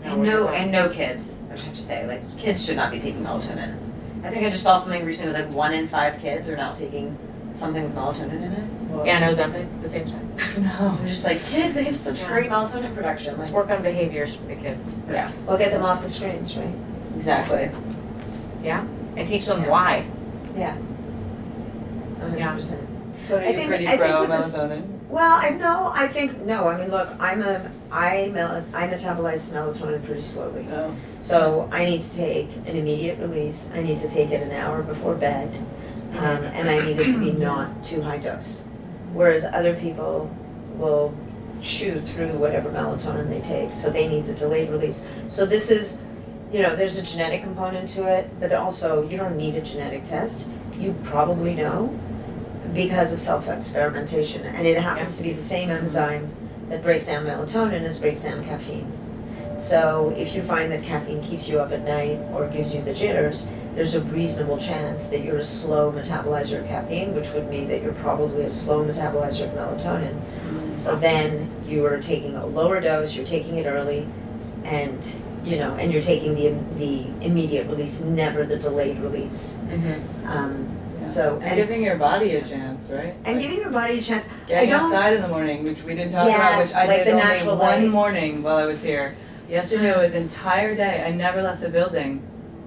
And no kids, I have to say, like, kids should not be taking melatonin. I think I just saw something recently, like 1 in 5 kids are now taking something with melatonin in it. Well, Yeah, no Ozempic at the same time. No. I'm just like, kids, they have such great melatonin production. Let's Like, work on behaviors for the kids. yeah, we'll get them off the screens, right? Exactly. Yeah. And teach them Yeah. why. Yeah. 100%. But are I you think- pretty I think pro with this- melatonin? Well, I mean, look, I metabolize melatonin pretty slowly. No. So I need to take an immediate release. I need to take it an hour before bed, and I need it to be not too high dose. Whereas other people will chew through whatever melatonin they take, so they need the delayed release. So this is, there's a genetic component to it, but also you don't need a genetic test. You probably know because of self-experimentation, and it happens to be the same enzyme that breaks down melatonin as breaks down caffeine. So if you find that caffeine keeps you up at night or gives you the jitters, there's a reasonable chance that you're a slow metabolizer of caffeine, which would mean that you're probably a slow metabolizer of melatonin. So then you are taking a lower dose, you're taking it early, and you're taking the immediate release, never the delayed release. So And giving your body a chance, right? and giving your body a chance. Getting I don't- outside in the morning, which we didn't talk about, which Yes, I like did the only natural one light. morning while I was here. Yesterday was entire day. I never left the building,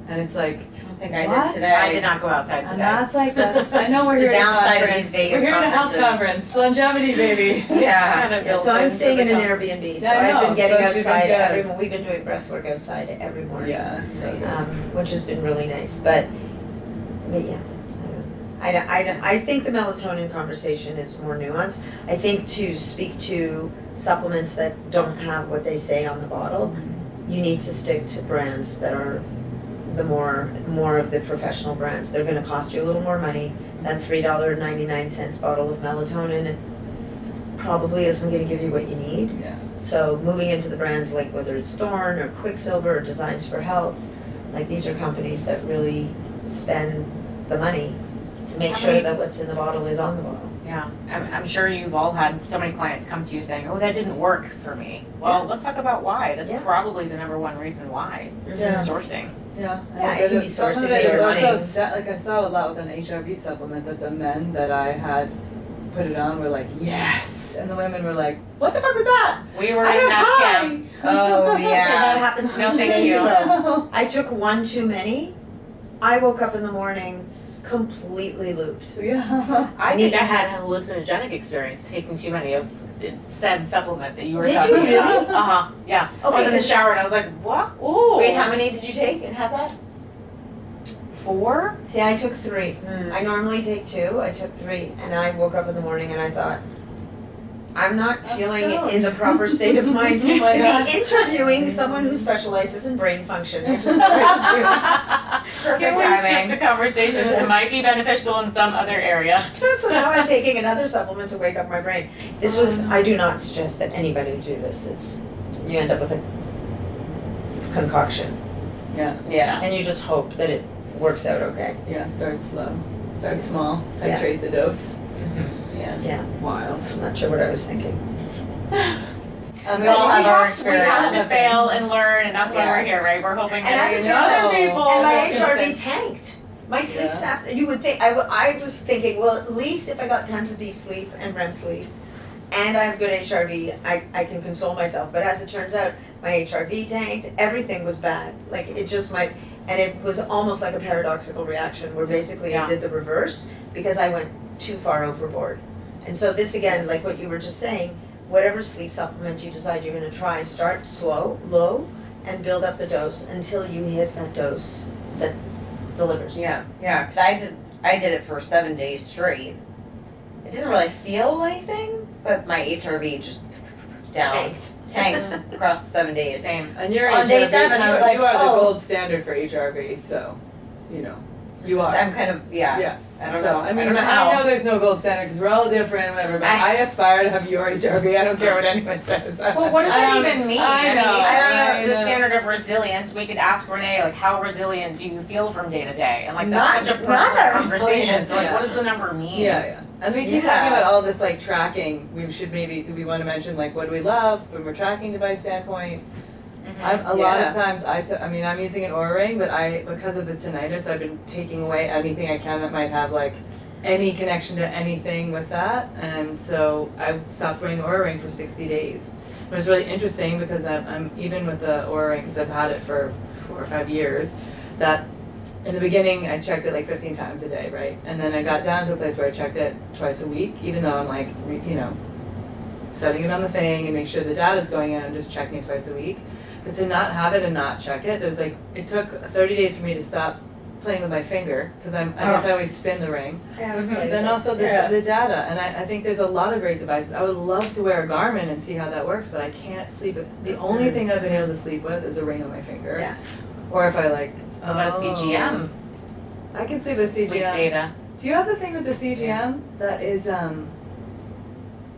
and it's like, I don't think I What? did today. I did not go outside and today. that's like that's. I know we're The here at a downside of conference. these Vegas We're here at a health conferences. conference. Longevity, baby. Yeah. Kind of built So I'm into staying the in an conference. Airbnb, so Yeah, I I've know. been getting So she's been outside good. we've been doing breath work outside every morning. Yeah. Which has been really nice. But yeah, I think the melatonin conversation is more nuanced. I think to speak to supplements that don't have what they say on the bottle, you need to stick to brands that are the more of the professional brands. They're going to cost you a little more money. That $3.99 bottle of melatonin probably isn't going to give you what you need. Yeah. So moving into the brands like whether it's Thorne or Quicksilver or Designs for Health, like these are companies that really spend the money to make How sure many- that what's in the bottle is on the bottle. Yeah, I'm sure you've all had so many clients come to you saying, oh, that didn't work for me. Well, let's talk about why. That's Yeah. probably the number one reason why. Yeah. Sourcing. Yeah. Yeah, it can be Some of sources it of is your also money. like I saw a lot with an HRV supplement that the men that I had put it on were like, yes, and the women were like, what the fuck was that? We were I in got that high. camp. Oh yeah, that happened to me No, 2 thank days you. ago. I took one too many. I woke up in the morning completely looped. Yeah. I think I had a hallucinogenic experience taking too many of the said supplement that you were Did talking you really? about. Uh-huh, yeah. I was in the shower and I was like, what? Ooh. Wait, how many did you take and have that? 4? See, I took 3. I normally take 2. I took 3, and I woke up in the morning and I thought, I'm not feeling so- in the proper state of mind to my God. be interviewing someone who specializes in brain function, which is what I Perfect Can we shift timing. the conversation because it might be beneficial in some other area. do. So now I'm taking another supplement to wake up my brain. This would, I do not suggest that anybody do this. It's, you end up with a concoction, Yeah, Yeah. and you just hope that it works out okay. yeah, start slow. Start small, Yeah. titrate the dose. Yeah. Yeah, Wild. I'm not sure what I was thinking. We all have our We have experience. to fail and learn, and that's why Yeah. we're here, right? We're hoping And as that it you turns out, know people. And my make HRV sense. tanked. My sleep Yeah. snaps, you would think, I was thinking, well, at least if I got tons of deep sleep and REM sleep, and I have good HRV, I can console myself. But as it turns out, my HRV tanked, everything was bad. Like, it just might, and it was almost like a paradoxical reaction where basically Yeah. I did the reverse because I went too far overboard. And so this again, like what you were just saying, whatever sleep supplement you decide you're gonna try, start slow, low, and build up the dose until you hit that dose that delivers. Yeah, yeah, because I did it for 7 days straight. It didn't really feel anything, but my HRV just down, tanked across the 7 days. Same. And you're On day HRV, 7, I was like, you are the oh. gold standard for HRV, so, you know, you are. I'm kind of, yeah. I don't So, know. I mean, don't know how. I know there's no gold standard because we're all different, whatever. But I aspire to have your HRV. I don't care what anyone says. Well, what does that even mean? I know, mean, I HRV is the know. standard of resilience. We could ask Renee, like, how resilient do you feel from day to day? And like, that's such a Not that personal conversation. resilient, So like, yeah. what does the number mean? Yeah, yeah. And we keep Yeah. talking about all this like tracking. We should maybe, do we want to mention like what do we love from a tracking device standpoint? Mhm. A lot of times I mean, I'm using an Oura ring, but because of the tinnitus, I've been taking away anything I can that might have like any connection to anything with that. And so I stopped wearing the Oura ring for 60 days. It was really interesting because I'm even with the Oura ring, because I've had it for 4 or 5 years, that in the beginning I checked it like 15 times a day, right? And then I got down to a place where I checked it twice a week, even though I'm like, setting it on the thing and make sure the data's going in, I'm just checking it twice a week. But to not have it and not check it, there's like, it took 30 days for me to stop playing with my finger, because I guess I always spin the ring. Yeah, I was And really then good. also the data, and I think there's a lot of great devices. I would love to wear a Garmin and see how that works, but I can't sleep. The only thing I've been able to sleep with is a ring on my finger. Yeah. Or if I like, What about CGM? I can sleep with CGM. Sleep data. Do you have the thing with the CGM that is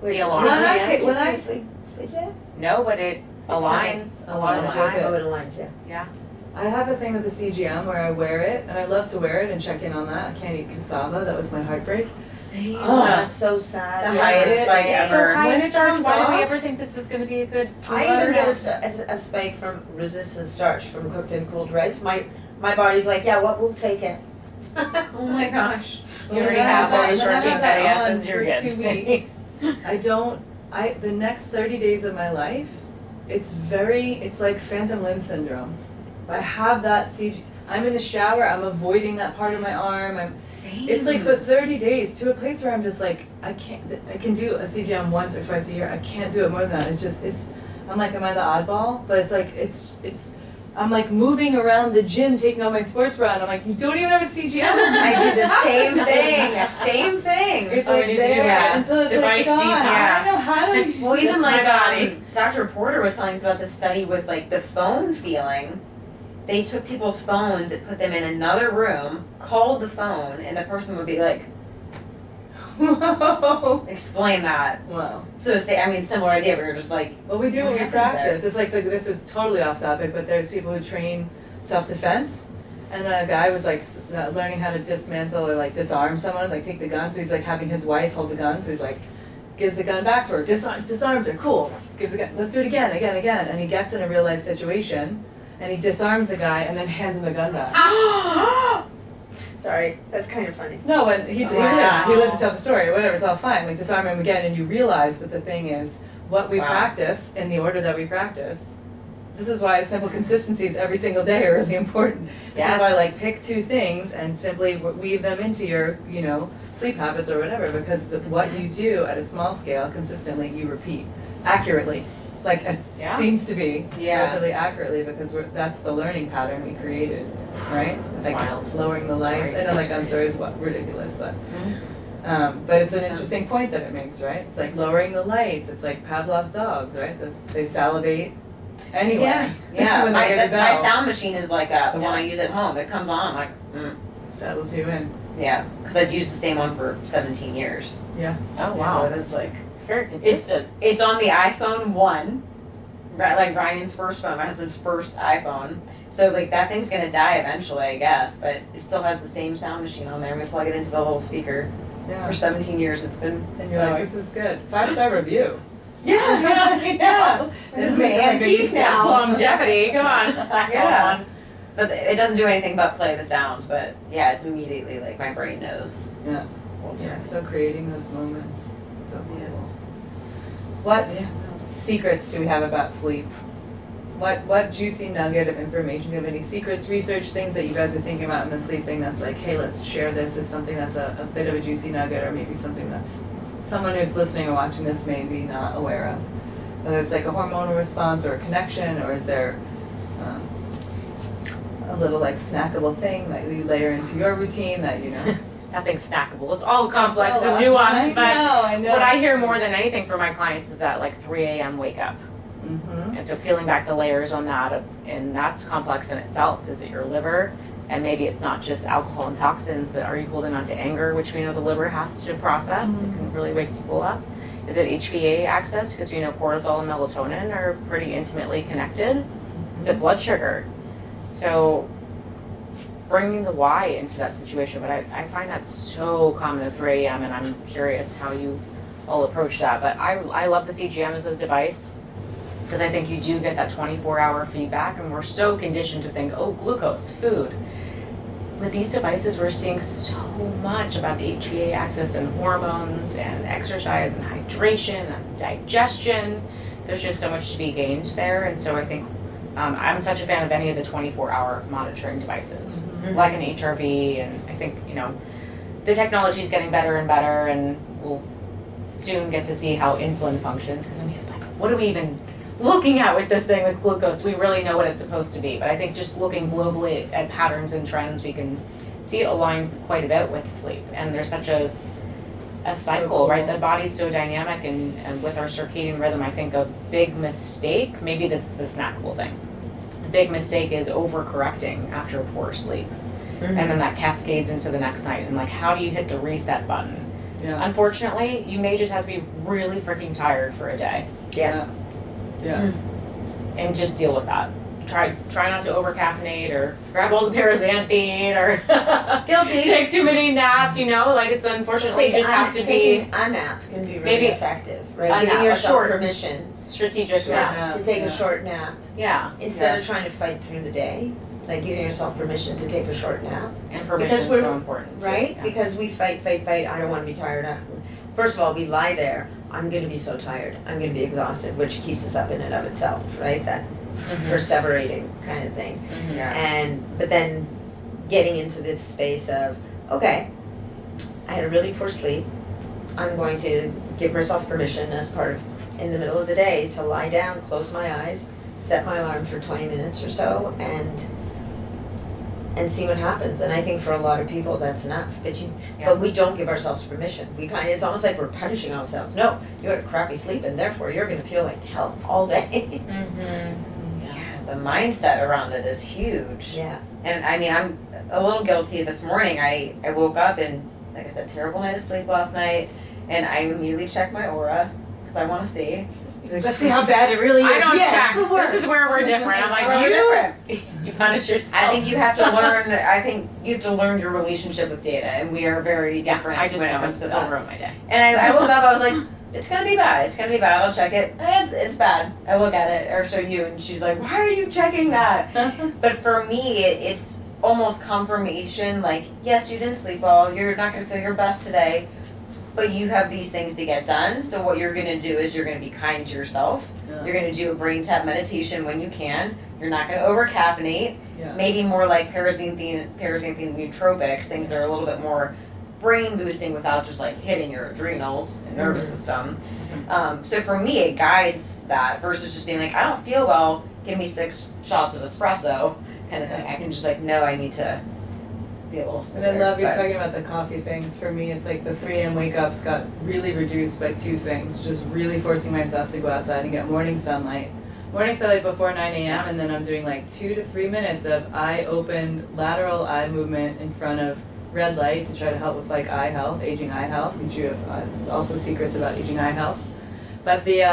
Wait, The does alarm. When I CGM take- give when you I- sleep data? No, but it It's aligns. Aligns with Oh, it. it aligns, yeah. I have a thing with the CGM where I wear it, and I love to wear it and check in on that. I can't eat cassava. That was my heartbreak. Same. Oh. That's so sad. The Yeah. highest it- spike it's so ever. high. When it starts, comes why did we off- ever think this was going to be a good? I even get a spike from resistant starch from cooked and cooled rice. My body's like, yeah, what, we'll take it. Oh my gosh. You already have all the short-chain fatty acids, you're good. For 2 weeks. The next 30 days of my life, it's like phantom limb syndrome. I have that I'm in the shower, I'm avoiding that part of my arm, Same. it's like the 30 days to a place where I'm just like, I can do a CGM once or twice a year, I can't do it more than that. I'm like, am I the oddball? But it's like, I'm like moving around the gym, taking on my sports bra, and I'm like, you don't even have a CGM? I do the same thing. Same thing. It's Oh, like we need to do there that. until it's Device like gone. detox. I don't know how to Well, even my like body. Dr. Porter was telling us about this study with like the phone feeling. They took people's phones and put them in another room, called the phone, and the person would be like, Whoa. explain that. Wow. So similar idea, we were just like, Well, we do What when we happens practice. there? It's like, this is totally off topic, but there's people who train self-defense. And a guy was like learning how to dismantle or like disarm someone, like take the gun. So he's like having his wife hold the gun. So he's like, gives the gun back to her, disarms her, cool. Gives the gun, let's do it again. And he gets in a real life situation and he disarms the guy and then hands him the gun back. Sorry, that's kind of funny. No, and he Wow. lived to tell the story, whatever, it's all fine. Like disarm him again and you realize, but the thing is, what we Wow. practice in the order that we practice. This is why simple consistencies every single day are really important. This is why like pick 2 things and simply weave them into your, sleep habits or whatever, because what you do at a small scale consistently, you repeat accurately. Like it Yeah. seems to be Yeah. relatively accurately because that's the learning pattern we created, right? That's like wild. lowering the lights. Sorry. I know like I'm sorry is ridiculous, but But it's an interesting point that it makes, right? It's like lowering the lights. It's like Pavlov's dogs, right? They salivate anyway. Yeah. when they hear the My bell. sound machine is like the one I use at home. It comes on, I'm like, Settles you in. yeah, because I've used the same one for 17 years. Yeah. Oh, So wow. it is like, Very consistent. it's on the iPhone 1, right, like Ryan's first phone, my husband's first iPhone. So like that thing's gonna die eventually, I guess, but it still has the same sound machine on there. And we plug it into the little speaker. Yeah. For 17 years, it's been. And you're like, this is good. 5-star review. Yeah. This is like an a good antique use now. of- Longevity. Come on. Yeah. But it doesn't do anything but play the sound. But yeah, it's immediately like my brain knows. Yeah. Well, Yeah, so creating those moments. So cool. Yeah. What Yeah. secrets do we have about sleep? What juicy nugget of information? Do you have any secrets, research, things that you guys are thinking about in the sleep thing that's like, hey, let's share this as something that's a bit of a juicy nugget, or maybe something that's someone who's listening or watching this may be not aware of? Whether it's like a hormonal response or a connection, or is there a little like snackable thing that you layer into your routine that, you know? Nothing's snackable. It's all complex Oh, and nuanced, but I know. what I hear more than anything from my clients is that like 3 a.m. wake up. Mm-hmm. And so peeling back the layers on that, and that's complex in itself. Is it your liver? And maybe it's not just alcohol and toxins, but are you holding on to anger, which we know the liver has to process? It can really wake people up. Is it HPA-axis? Because you know cortisol and melatonin are pretty intimately connected. Is it blood sugar? So bringing the why into that situation, but I find that so common at 3 a.m. and I'm curious how you all approach that. But I love the CGM as a device, because I think you do get that 24-hour feedback, and we're so conditioned to think, oh, glucose, food. With these devices, we're seeing so much about the HPA-axis and hormones and exercise and hydration and digestion. There's just so much to be gained there, and so I think I'm such a fan of any of the 24-hour monitoring devices, like an HRV, and I think, you know, the technology is getting better and better, and we'll soon get to see how insulin functions, because I'm even like, what are we even looking at with this thing with glucose? We really know what it's supposed to be, but I think just looking globally at patterns and trends, we can see it align quite a bit with sleep. And there's such a cycle, cool. right? The body's so dynamic, and with our circadian rhythm, I think a big mistake, maybe this the snackable thing, a big mistake is overcorrecting after a poor sleep. And then that cascades into the next night, and like, how do you hit the reset button? Yeah. Unfortunately, you may just have to be really freaking tired for a day. Yeah. And just deal with that. Try not to over caffeinate or grab all the paraxanthine or Guilty. take too many naps, you know, like it's unfortunately you just have to be Taking a nap can be really maybe effective, a right? Giving nap, a yourself short- permission strategic to take Yeah. a short nap Yeah. instead of trying to fight through the day. Like giving yourself permission to take a short nap, And permission Because is we're- so important. too. right? Yeah. Because we fight. I don't want to be tired. First of all, we lie there. I'm going to be so tired. I'm going to be exhausted, which keeps us up in and of itself, right? That perseverating kind of thing. Yeah. But then getting into this space of, okay, I had a really poor sleep. I'm going to give myself permission as part of, in the middle of the day, to lie down, close my eyes, set my alarm for 20 minutes or so, and see what happens. And I think for a lot of people that's enough. But we don't give ourselves permission. It's almost like we're punishing ourselves. No, you had a crappy sleep, and therefore you're going to feel like hell all day. Yeah, the mindset around it is huge. Yeah. And I mean, I'm a little guilty this morning. I woke up and, like I said, terrible night of sleep last night, and I immediately checked my aura because I want to see. Let's see how bad it really is. I don't Yeah, check. it's the worst. This is where we're different. I'm It's like, where we're you punish yourself. I think you have to learn. I think you have to learn your relationship with data, and we are very different I just when it know comes it's to it'll that. ruin my day. And I woke up, I was like, it's gonna be bad. It's gonna be bad. I'll check it. And it's bad. I look at it, or show you, and she's like, why are you checking that? But for me, it's almost confirmation. Like, yes, you didn't sleep well. You're not gonna feel your best today, but you have these things to get done. So what you're gonna do is you're gonna be kind to yourself. Yeah. You're gonna do a brain tap meditation when you can. You're not gonna over caffeinate. Yeah. Maybe more like paraxanthine nootropics, things that are a little bit more brain boosting without just like hitting your adrenals and nervous system. So for me, it guides that versus just being like, I don't feel well, give me 6 shots of espresso kind of thing. I can just like, no, I need to be a little And smoother. I love you but- talking about the coffee things. For me, it's like the 3 a.m. wake ups got really reduced by 2 things. Just really forcing myself to go outside and get morning sunlight. Morning sunlight before 9 a.m. and then I'm doing like 2 to 3 minutes of eye open lateral eye movement in front of red light to try to help with like eye health, aging eye health, which you have also secrets about aging eye health. But the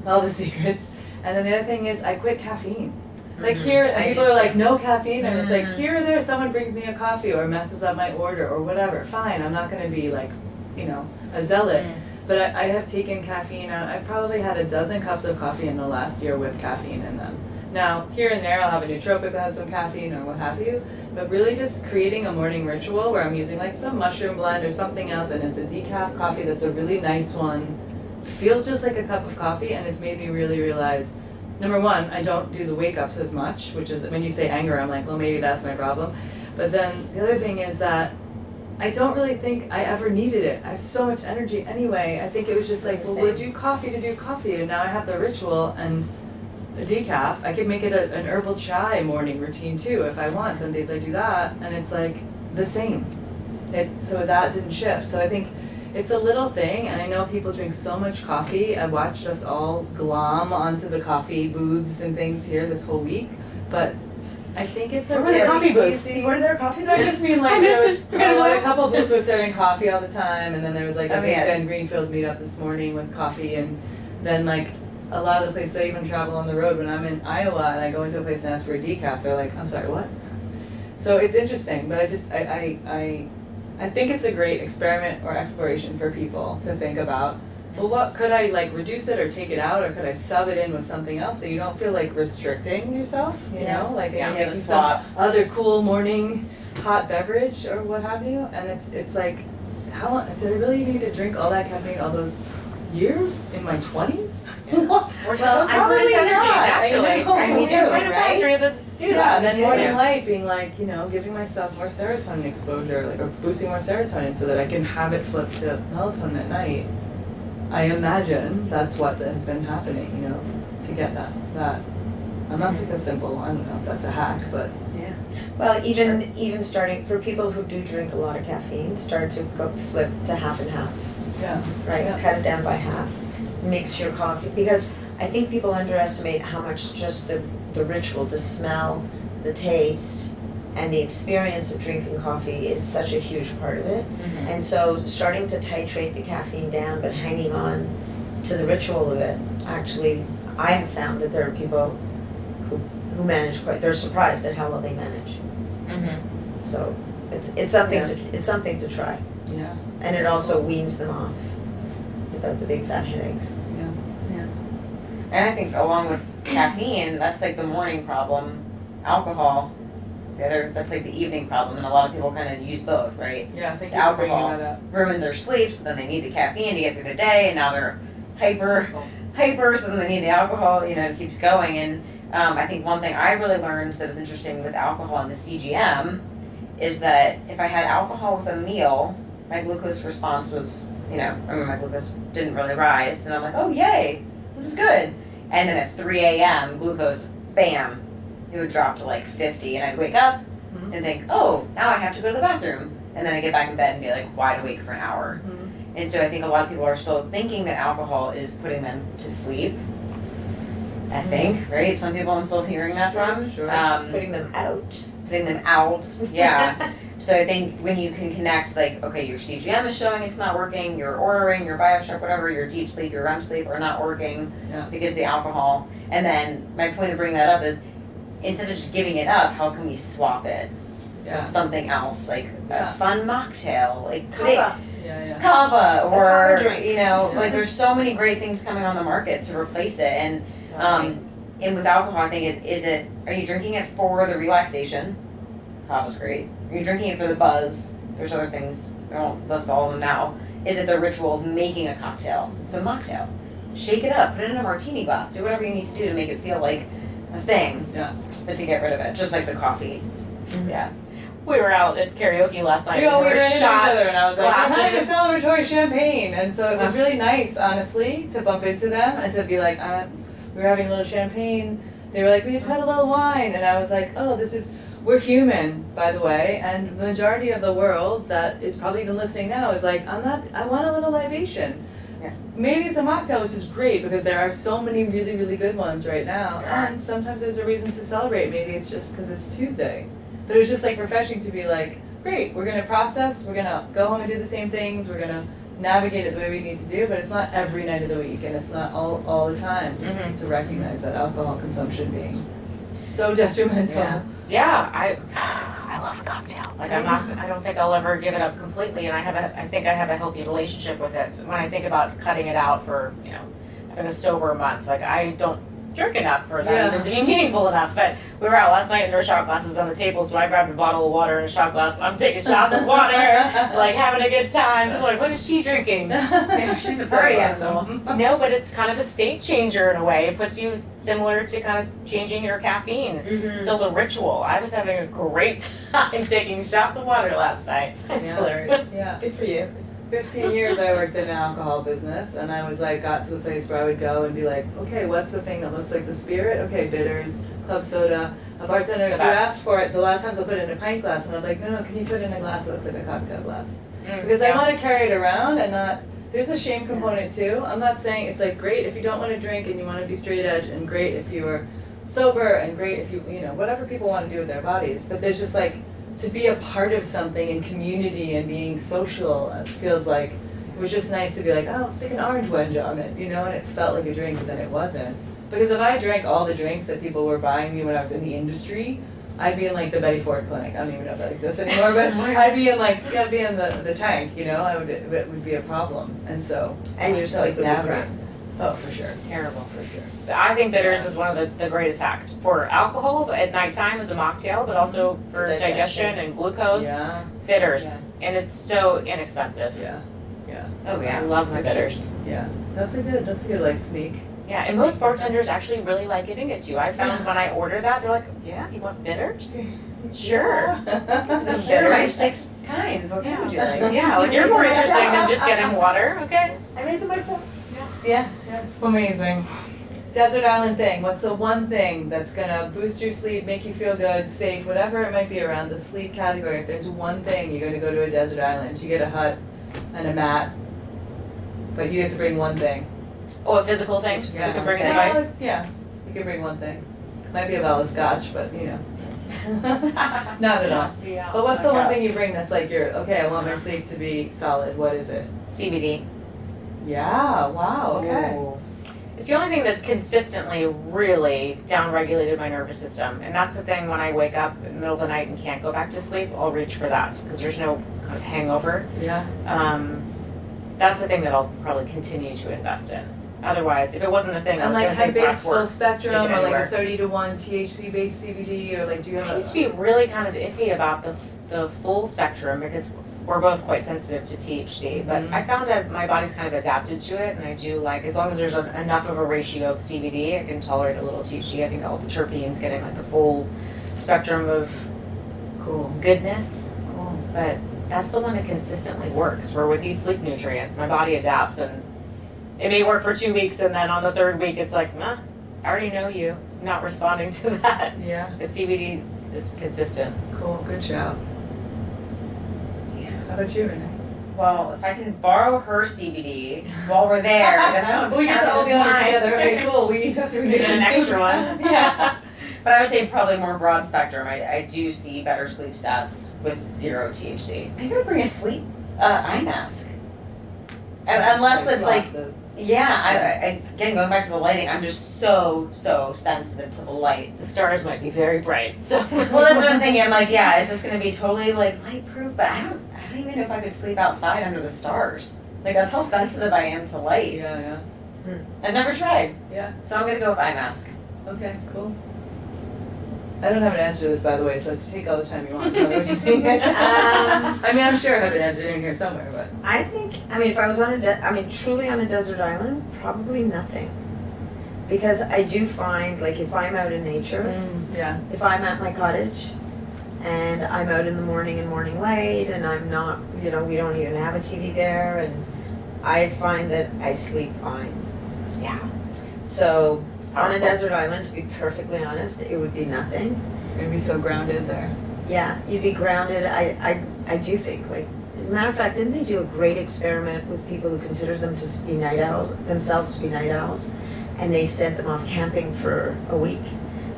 all the secrets. And then the other thing is I quit caffeine. Like here, and I people did are like, too. no caffeine, and it's like, here or there, someone brings me a coffee or messes up my order or whatever. Fine, I'm not going to be like, you know, a zealot. But I have taken caffeine. I've probably had a dozen cups of coffee in the last year with caffeine in them. Now, here and there, I'll have a nootropic that has some caffeine or what have you. But really just creating a morning ritual where I'm using like some mushroom blend or something else, and it's a decaf coffee that's a really nice one. Feels just like a cup of coffee, and it's made me really realize, number one, I don't do the wake ups as much, which is when you say anger, I'm like, well, maybe that's my problem. But then the other thing is that I don't really think I ever needed it. I have so much energy anyway. I think it was just like, well, we'll do coffee to do coffee, and now I have the ritual and a decaf. I could make it an herbal chai morning routine too if I want. Some days I do that, and it's like the same. So that didn't shift. So I think it's a little thing, and I know people drink so much coffee. I watched us all glom onto the coffee booths and things here this whole week, but I think it's a Where were the really coffee booths? easy- Were there coffee I booths? just mean like there was like a couple of booths were serving coffee all the time, and then there was like Oh, big yeah. Ben Greenfield meetup this morning with coffee, and then like a lot of the places I even travel on the road when I'm in Iowa and I go into a place and ask for a decaf, they're like, I'm sorry, what? So it's interesting, but I think it's a great experiment or exploration for people to think about. Well, what could I like reduce it or take it out, or could I sub it in with something else so you don't feel like restricting yourself? You Yeah. know, like Yeah, and the making swap. some other cool morning hot beverage or what have you. And it's like, how long, did I really need to drink all that caffeine all those years in my 20s? What? We're supposed to Probably produce energy not. naturally. I know. And we do, right? Yeah, and then do. morning light being like, you know, giving myself more serotonin exposure, like, or boosting more serotonin so that I can have it flip to melatonin at night. I imagine that's what has been happening, you know, to get that. I'm not saying a simple, I don't know if that's a hack, but Yeah. Well, even starting for people who do drink a lot of caffeine, start to go flip to half and half, yeah. right? Yeah. Cut it down by half. Mix your coffee, because I think people underestimate how much just the ritual, the smell, the taste, and the experience of drinking coffee is such a huge part of it. And so starting to titrate the caffeine down but hanging on to the ritual of it, actually, I have found that there are people who manage they're surprised at how well they manage. So it's something to try. Yeah. And it also weans them off without the big fat headaches. Yeah. And I think along with caffeine, that's like the morning problem. Alcohol, that's like the evening problem, and a lot of people kind of use both, right? Yeah, thank The you for bringing alcohol that up. ruin their sleep, so then they need the caffeine to get through the day, and now they're hyper, so then they need the alcohol, you know, it keeps going. And I think one thing I really learned that was interesting with alcohol and the CGM is that if I had alcohol with a meal, my glucose response was, you know, I mean, my glucose didn't really rise, and I'm like, oh, yay, this is good. And then at 3 a.m., glucose, bam, it would drop to like 50, and I'd wake up and think, oh, now I have to go to the bathroom. And then I get back in bed and be like wide awake for an hour. And so I think a lot of people are still thinking that alcohol is putting them to sleep. I think, right? Some people I'm still hearing that from. Sure. Putting them out. Putting them out, yeah. So I think when you can connect, like, okay, your CGM is showing it's not working, your ordering, your Biohacker, whatever, your deep sleep, your REM sleep are not working because of the alcohol. And then my point of bringing that up is, instead of just giving it up, how can we swap it with something else, like a fun mocktail, like Kava. kava, or kava drink. you know, like there's so many great things coming on the market to replace it. And and with alcohol, I think are you drinking it for the relaxation? Kava's great. Are you drinking it for the buzz? There's other things. I won't list all of them now. Is it the ritual of making a cocktail? It's a mocktail. Shake it up. Put it in a martini glass. Do whatever you need to do to make it feel like a thing. Yeah. But to get rid of it, just like the coffee. Yeah. We were out at karaoke last night. We ran into each shot other, and I was like, we're having a glasses. celebratory champagne. And so it was really nice, honestly, to bump into them and to be like, we were having a little champagne. They were like, we just had a little wine. And I was like, oh, this is we're human, by the way, and the majority of the world that is probably even listening now is like, I want a little libation. Yeah. Maybe it's a mocktail, which is great because there are so many really, really good ones right now. Yeah. And sometimes there's a reason to celebrate. Maybe it's just because it's Tuesday. But it was just like refreshing to be like, great, we're gonna process, we're gonna go home and do the same things, we're gonna navigate it the way we need to do, but it's not every night of the week and it's not all the time. Just to recognize that alcohol consumption being so detrimental. Yeah, I love a cocktail. Like I don't think I'll ever give it up completely, and I think I have a healthy relationship with it. So when I think about cutting it out for, having a sober month, like I don't drink enough for that even to be meaningful enough. But we were out last night and there were shot glasses on the table, so I grabbed a bottle of water and a shot glass. I'm taking shots of water, like having a good time. I'm like, what is she drinking? She's a party animal. No, but it's kind of a state changer in a way. It puts you similar to kind of changing your caffeine. It's a little ritual. I was having a great time taking shots of water last night. That's hilarious. Yeah. Good for you. 15 years I worked in an alcohol business, and I was like, got to the place where I would go and be like, okay, what's the thing that looks like the spirit? Okay, bitters, club soda. A bartender, if you ask for it, the lot of times I'll put it in a pint glass, and I'm like, no, can you put it in a glass that looks like a cocktail glass? Because I want to carry it around and not, there's a shame component too. I'm not saying it's like great if you don't want to drink and you want to be straight edge, and great if you are sober, and great if you whatever people want to do with their bodies. But there's just like, to be a part of something in community and being social, it feels like it was just nice to be like, oh, let's take an orange wedge on it, and it felt like a drink, but then it wasn't. Because if I drank all the drinks that people were buying me when I was in the industry, I'd be in like the Betty Ford clinic. I don't even know if that exists anymore, but I'd be in the tank, it would be a problem. And so, And your sleep would be navigate. crap. Oh, for sure. Terrible. For sure. I think bitters is one of the greatest hacks for alcohol at nighttime as a mocktail, but also for digestion and glucose. Yeah. Bitters, and it's so inexpensive. Yeah. Yeah. Oh yeah, I love my bitters. Yeah. That's a good like sneak. Yeah, and most bartenders actually really like giving it to you. I found when I order that, they're like, yeah, you want bitters? Sure. So Here are my 6 kinds. What kind would you like? Yeah, like you're more interesting than just getting water, okay? I made them myself. Yeah. Amazing. Desert island thing. What's the one thing that's gonna boost your sleep, make you feel good, safe, whatever it might be around the sleep category? If there's one thing, you're gonna go to a desert island. You get a hut and a mat, but you get to bring one thing. Oh, a physical thing? You can bring a device? Yeah, you can bring one thing. Might be a bottle of scotch, but not at all. Yeah. But what's the one thing you bring that's like I want my sleep to be solid? What is it? CBD. Yeah, wow, okay. Ooh. It's the only thing that's consistently really down-regulated my nervous system. And that's the thing when I wake up in the middle of the night and can't go back to sleep, I'll reach for that because there's no kind of hangover. Yeah. That's the thing that I'll probably continue to invest in. Otherwise, if it wasn't a thing, I And was like going to say high base breath full work. spectrum, Take it or like a anywhere. 30-to-1 THC based CBD, or like do you have I used to be really kind of iffy about the full spectrum because we're both quite sensitive to THC, but I found that my body's kind of adapted to it, and I do like, as long as there's enough of a ratio of CBD, I can tolerate a little THC. I think all the terpenes getting like the full spectrum of goodness, but that's the one that consistently works. Where with these sleep nutrients, my body adapts, and it may work for 2 weeks, and then on the third week, it's like, nah, I already know you. I'm not responding to that. Yeah, The CBD is consistent. cool, good shout. How about you, Renee? Well, if I can borrow her CBD while we're there, then I don't We get to all be on it together. Okay, cool. We have to We get an extra one. Yeah. But I would say probably more broad spectrum. I do see better sleep stats with 0 THC. I gotta bring a sleep eye mask. Unless it's like, I again, going back to the lighting, I'm just so sensitive to the light. The stars might be very bright, so. Well, that's what I'm thinking. I'm like, is this gonna be totally like light proof? But I don't even know if I could sleep outside under the stars. Like that's how sensitive I am to light. Yeah. I've never tried. Yeah. So I'm gonna go with eye mask. Okay, cool. I don't have an answer to this, by the way, so take all the time you want. What do you think? I mean, I'm sure I have an answer in here somewhere, but. I think, if I was on truly on a desert island, probably nothing. Because I do find, like, if I'm out in nature, Yeah. if I'm at my cottage, and I'm out in the morning and morning light, and I'm not, we don't even have a TV there, and I find that I sleep fine. Yeah. So, on a desert island, to be perfectly honest, it would be nothing. You'd be so grounded there. Yeah, you'd be grounded. I do think, like, as a matter of fact, didn't they do a great experiment with people who considered themselves to be night owls, and they sent them off camping for a week,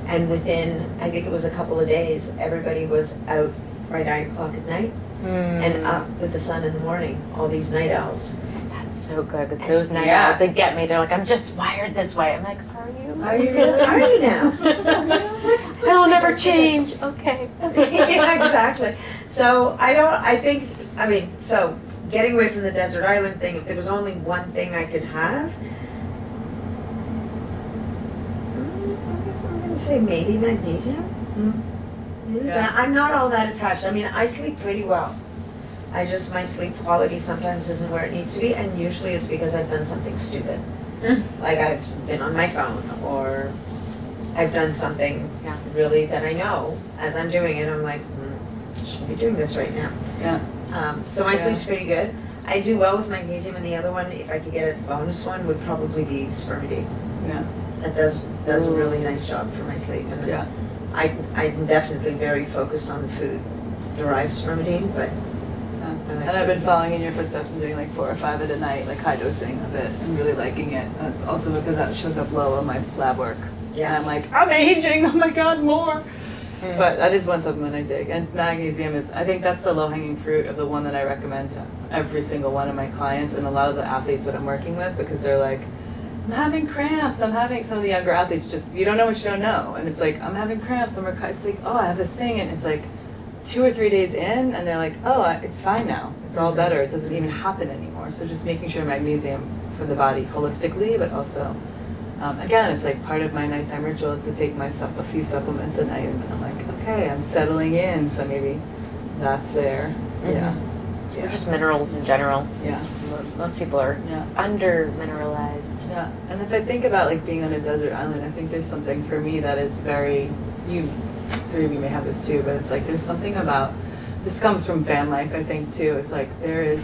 and within, I think it was a couple of days, everybody was out by 9 o'clock at night and up with the sun in the morning. All these night owls. That's so good because those night Yeah. owls, they get me. They're like, I'm just wired this way. I'm like, are you? Are you really? Are you now? It'll never change. Okay. Yeah, exactly. So so getting away from the desert island thing, if there was only one thing I could have, I'm going to say maybe magnesium. Yeah. I'm not all that attached. I mean, I sleep pretty well. My sleep quality sometimes isn't where it needs to be, and usually it's because I've done something stupid. Like I've been on my phone, or I've done something really that I know as I'm doing it, I'm like, I shouldn't be doing this right now. Yeah. So my sleep's pretty good. I do well with magnesium, and the other one, if I could get a bonus one, would probably be spermidine. Yeah. That does a really nice job for my sleep. And Yeah. I'm definitely very focused on the food-derived spermidine, but And I've been following in your footsteps and doing like 4 or 5 at a night, like high dosing of it, and really liking it. That's also because that shows up low on my lab work. Yeah. And I'm like, I'm aging, oh my god, more. But that is one supplement I take. And magnesium is, I think that's the low-hanging fruit of the one that I recommend to every single one of my clients and a lot of the athletes that I'm working with, because they're like, I'm having cramps, I'm having, some of the younger athletes just, you don't know what you don't know. And it's like, I'm having cramps, it's like, oh, I have this thing, and it's like 2 or 3 days in, and they're like, oh, it's fine now. It's all better. It doesn't even happen anymore. So just making sure magnesium for the body holistically, but also, again, it's like part of my nighttime ritual is to take a few supplements at night, and I'm like, okay, I'm settling in, so maybe that's there. Yeah. Or just minerals in general. Yeah. Most people are under mineralized. Yeah. And if I think about like being on a desert island, I think there's something for me that is very, you 3 of you may have this too, but it's like there's something about, this comes from fan life, I think too. It's like there is,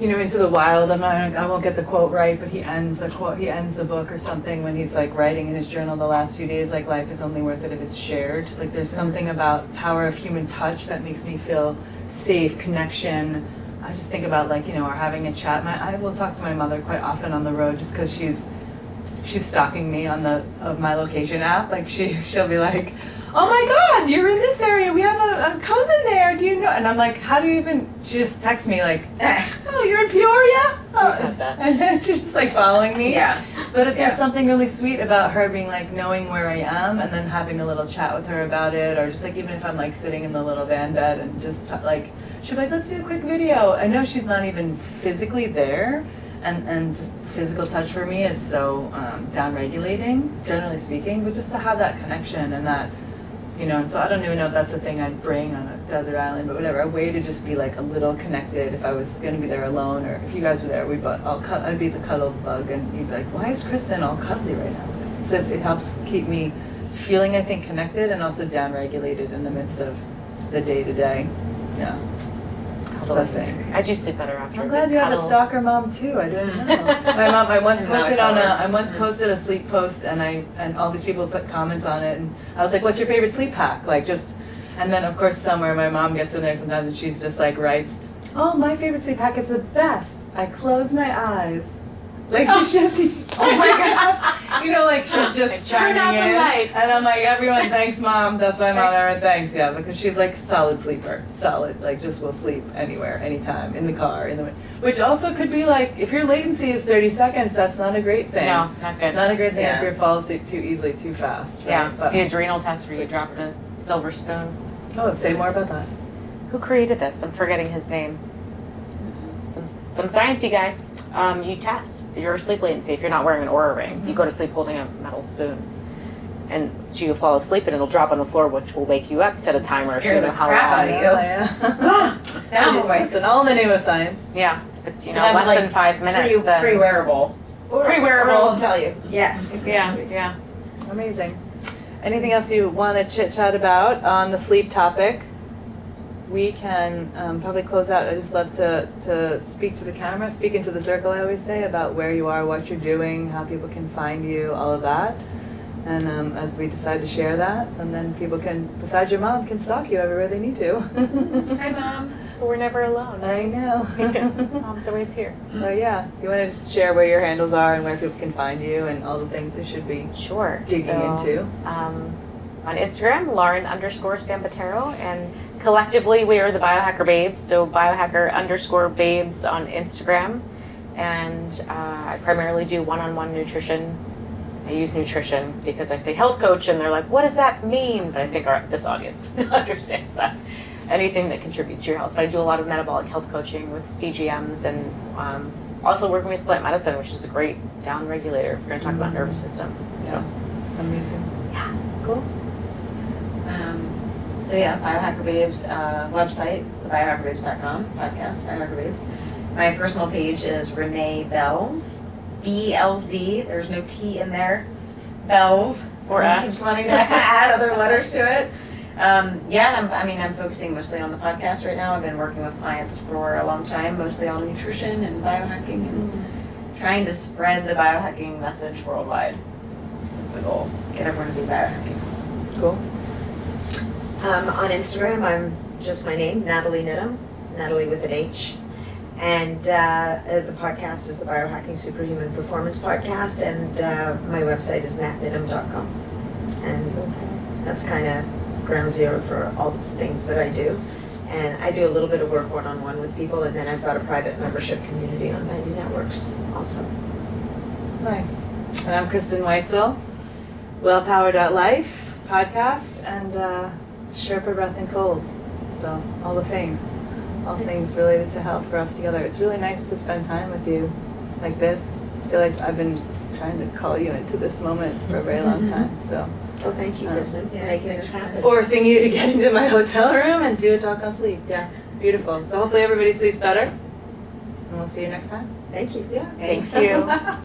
Into the Wild, I won't get the quote right, but he ends the book or something when he's like writing in his journal the last few days, like life is only worth it if it's shared. Like there's something about power of human touch that makes me feel safe, connection. I just think about like, or having a chat. I will talk to my mother quite often on the road just because she's stalking me on my location app. Like she'll be like, oh my god, you're in this area, we have a cousin there, do you know? And I'm like, how do you even, she just texts me like, oh, you're in Peoria? Oh. And then she's just like following me. Yeah. But there's something really sweet about her being like knowing where I am and then having a little chat with her about it, or just like even if I'm like sitting in the little van bed and just like, she'll be like, let's do a quick video. I know she's not even physically there, and just physical touch for me is so down-regulating, generally speaking, but just to have that connection and that, so I don't even know if that's the thing I'd bring on a desert island, but whatever, a way to just be like a little connected if I was going to be there alone, or if you guys were there, I'd be the cuddle bug, and you'd be like, why is Kristen all cuddly right now? So it helps keep me feeling, I think, connected and also down-regulated in the midst of the day-to-day. Yeah. I do sleep better after. I'm glad you have a stalker mom too. I didn't know. My mom. I once posted a sleep post, and all these people put comments on it, and I was like, "What's your favorite sleep hack?" And then of course somewhere my mom gets in there sometimes, and she's just like writes, "Oh, my favorite sleep hack is the best. I close my eyes." Like she's just, oh my god, like she's just turn out the lights. And I'm like, everyone, thanks mom, that's my mom, everyone, thanks, yeah, because she's like solid sleeper, like just will sleep anywhere, anytime, in the car, which also could be like, if your latency is 30 seconds, that's not a great thing. No, not good. Not a great thing if you fall asleep too easily, too fast. Right? Yeah, But, the adrenal test where you drop the silver spoon. oh, say more about that. Who created this? I'm forgetting his name. Some sciencey guy. You test your sleep latency if you're not wearing an Oura ring. You go to sleep holding a metal spoon, and so you fall asleep and it'll drop on the floor, which will wake you up. Set a timer so you know how long. It's all in the name of science. Yeah, it's So that was less than 5 minutes. Pre-wearable. Pre-wearable. will tell you. Yeah. Yeah. Amazing. Anything else you want to chit chat about on the sleep topic? We can probably close out. I just love to speak to the camera, speak into the circle, I always say, about where you are, what you're doing, how people can find you, all of that. And as we decide to share that, and then people can, besides your mom, can stalk you everywhere they need to. Hi, Mom. We're never alone. I know. Mom's always here. So yeah, you want to just share where your handles are and where people can find you and all the things they should be Sure. digging into. On Instagram, Lauren_Sambataro, and collectively we are the Biohacker Babes, so Biohacker_Babes on Instagram. And I primarily do one-on-one nutrition. I use nutrition because I say health coach and they're like, what does that mean? But I think this audience understands that. Anything that contributes to your health. But I do a lot of metabolic health coaching with CGMs and also working with plant medicine, which is a great down regulator if you're going to talk about nervous system. Yeah, amazing. Yeah, cool. So yeah, Biohacker Babes website, biohackerbabes.com, podcast, Biohacker Babes. My personal page is Renee Belz, BLZ. There's no T in there. Belz. Or S. Keeps wanting to add other letters to it. I'm focusing mostly on the podcast right now. I've been working with clients for a long time, mostly on nutrition and biohacking and trying to spread the biohacking message worldwide. That's the goal. Get everyone to be biohacking. Cool. On Instagram, I'm just my name, Nathalie Niddam, Natalie with an H. And the podcast is the Biohacking Superhuman Performance Podcast, and my website is natniddam.com. And that's kind of ground zero for all the things that I do. And I do a little bit of work one-on-one with people, and then I've got a private membership community on Mighty Networks also. Nice. And I'm Kristen Weitzel, Wellpower.life podcast, and Sherpa Breath and Cold. So all the things. All things related to health for us together. It's really nice to spend time with you like this. I feel like I've been trying to call you into this moment for a very long time. So Oh, thank you, Kristen, for making this happen. forcing you to get into my hotel room and do a talk on sleep. Yeah, beautiful. So hopefully everybody sleeps better. And we'll see you next time. Thank you. Yeah. Thank you.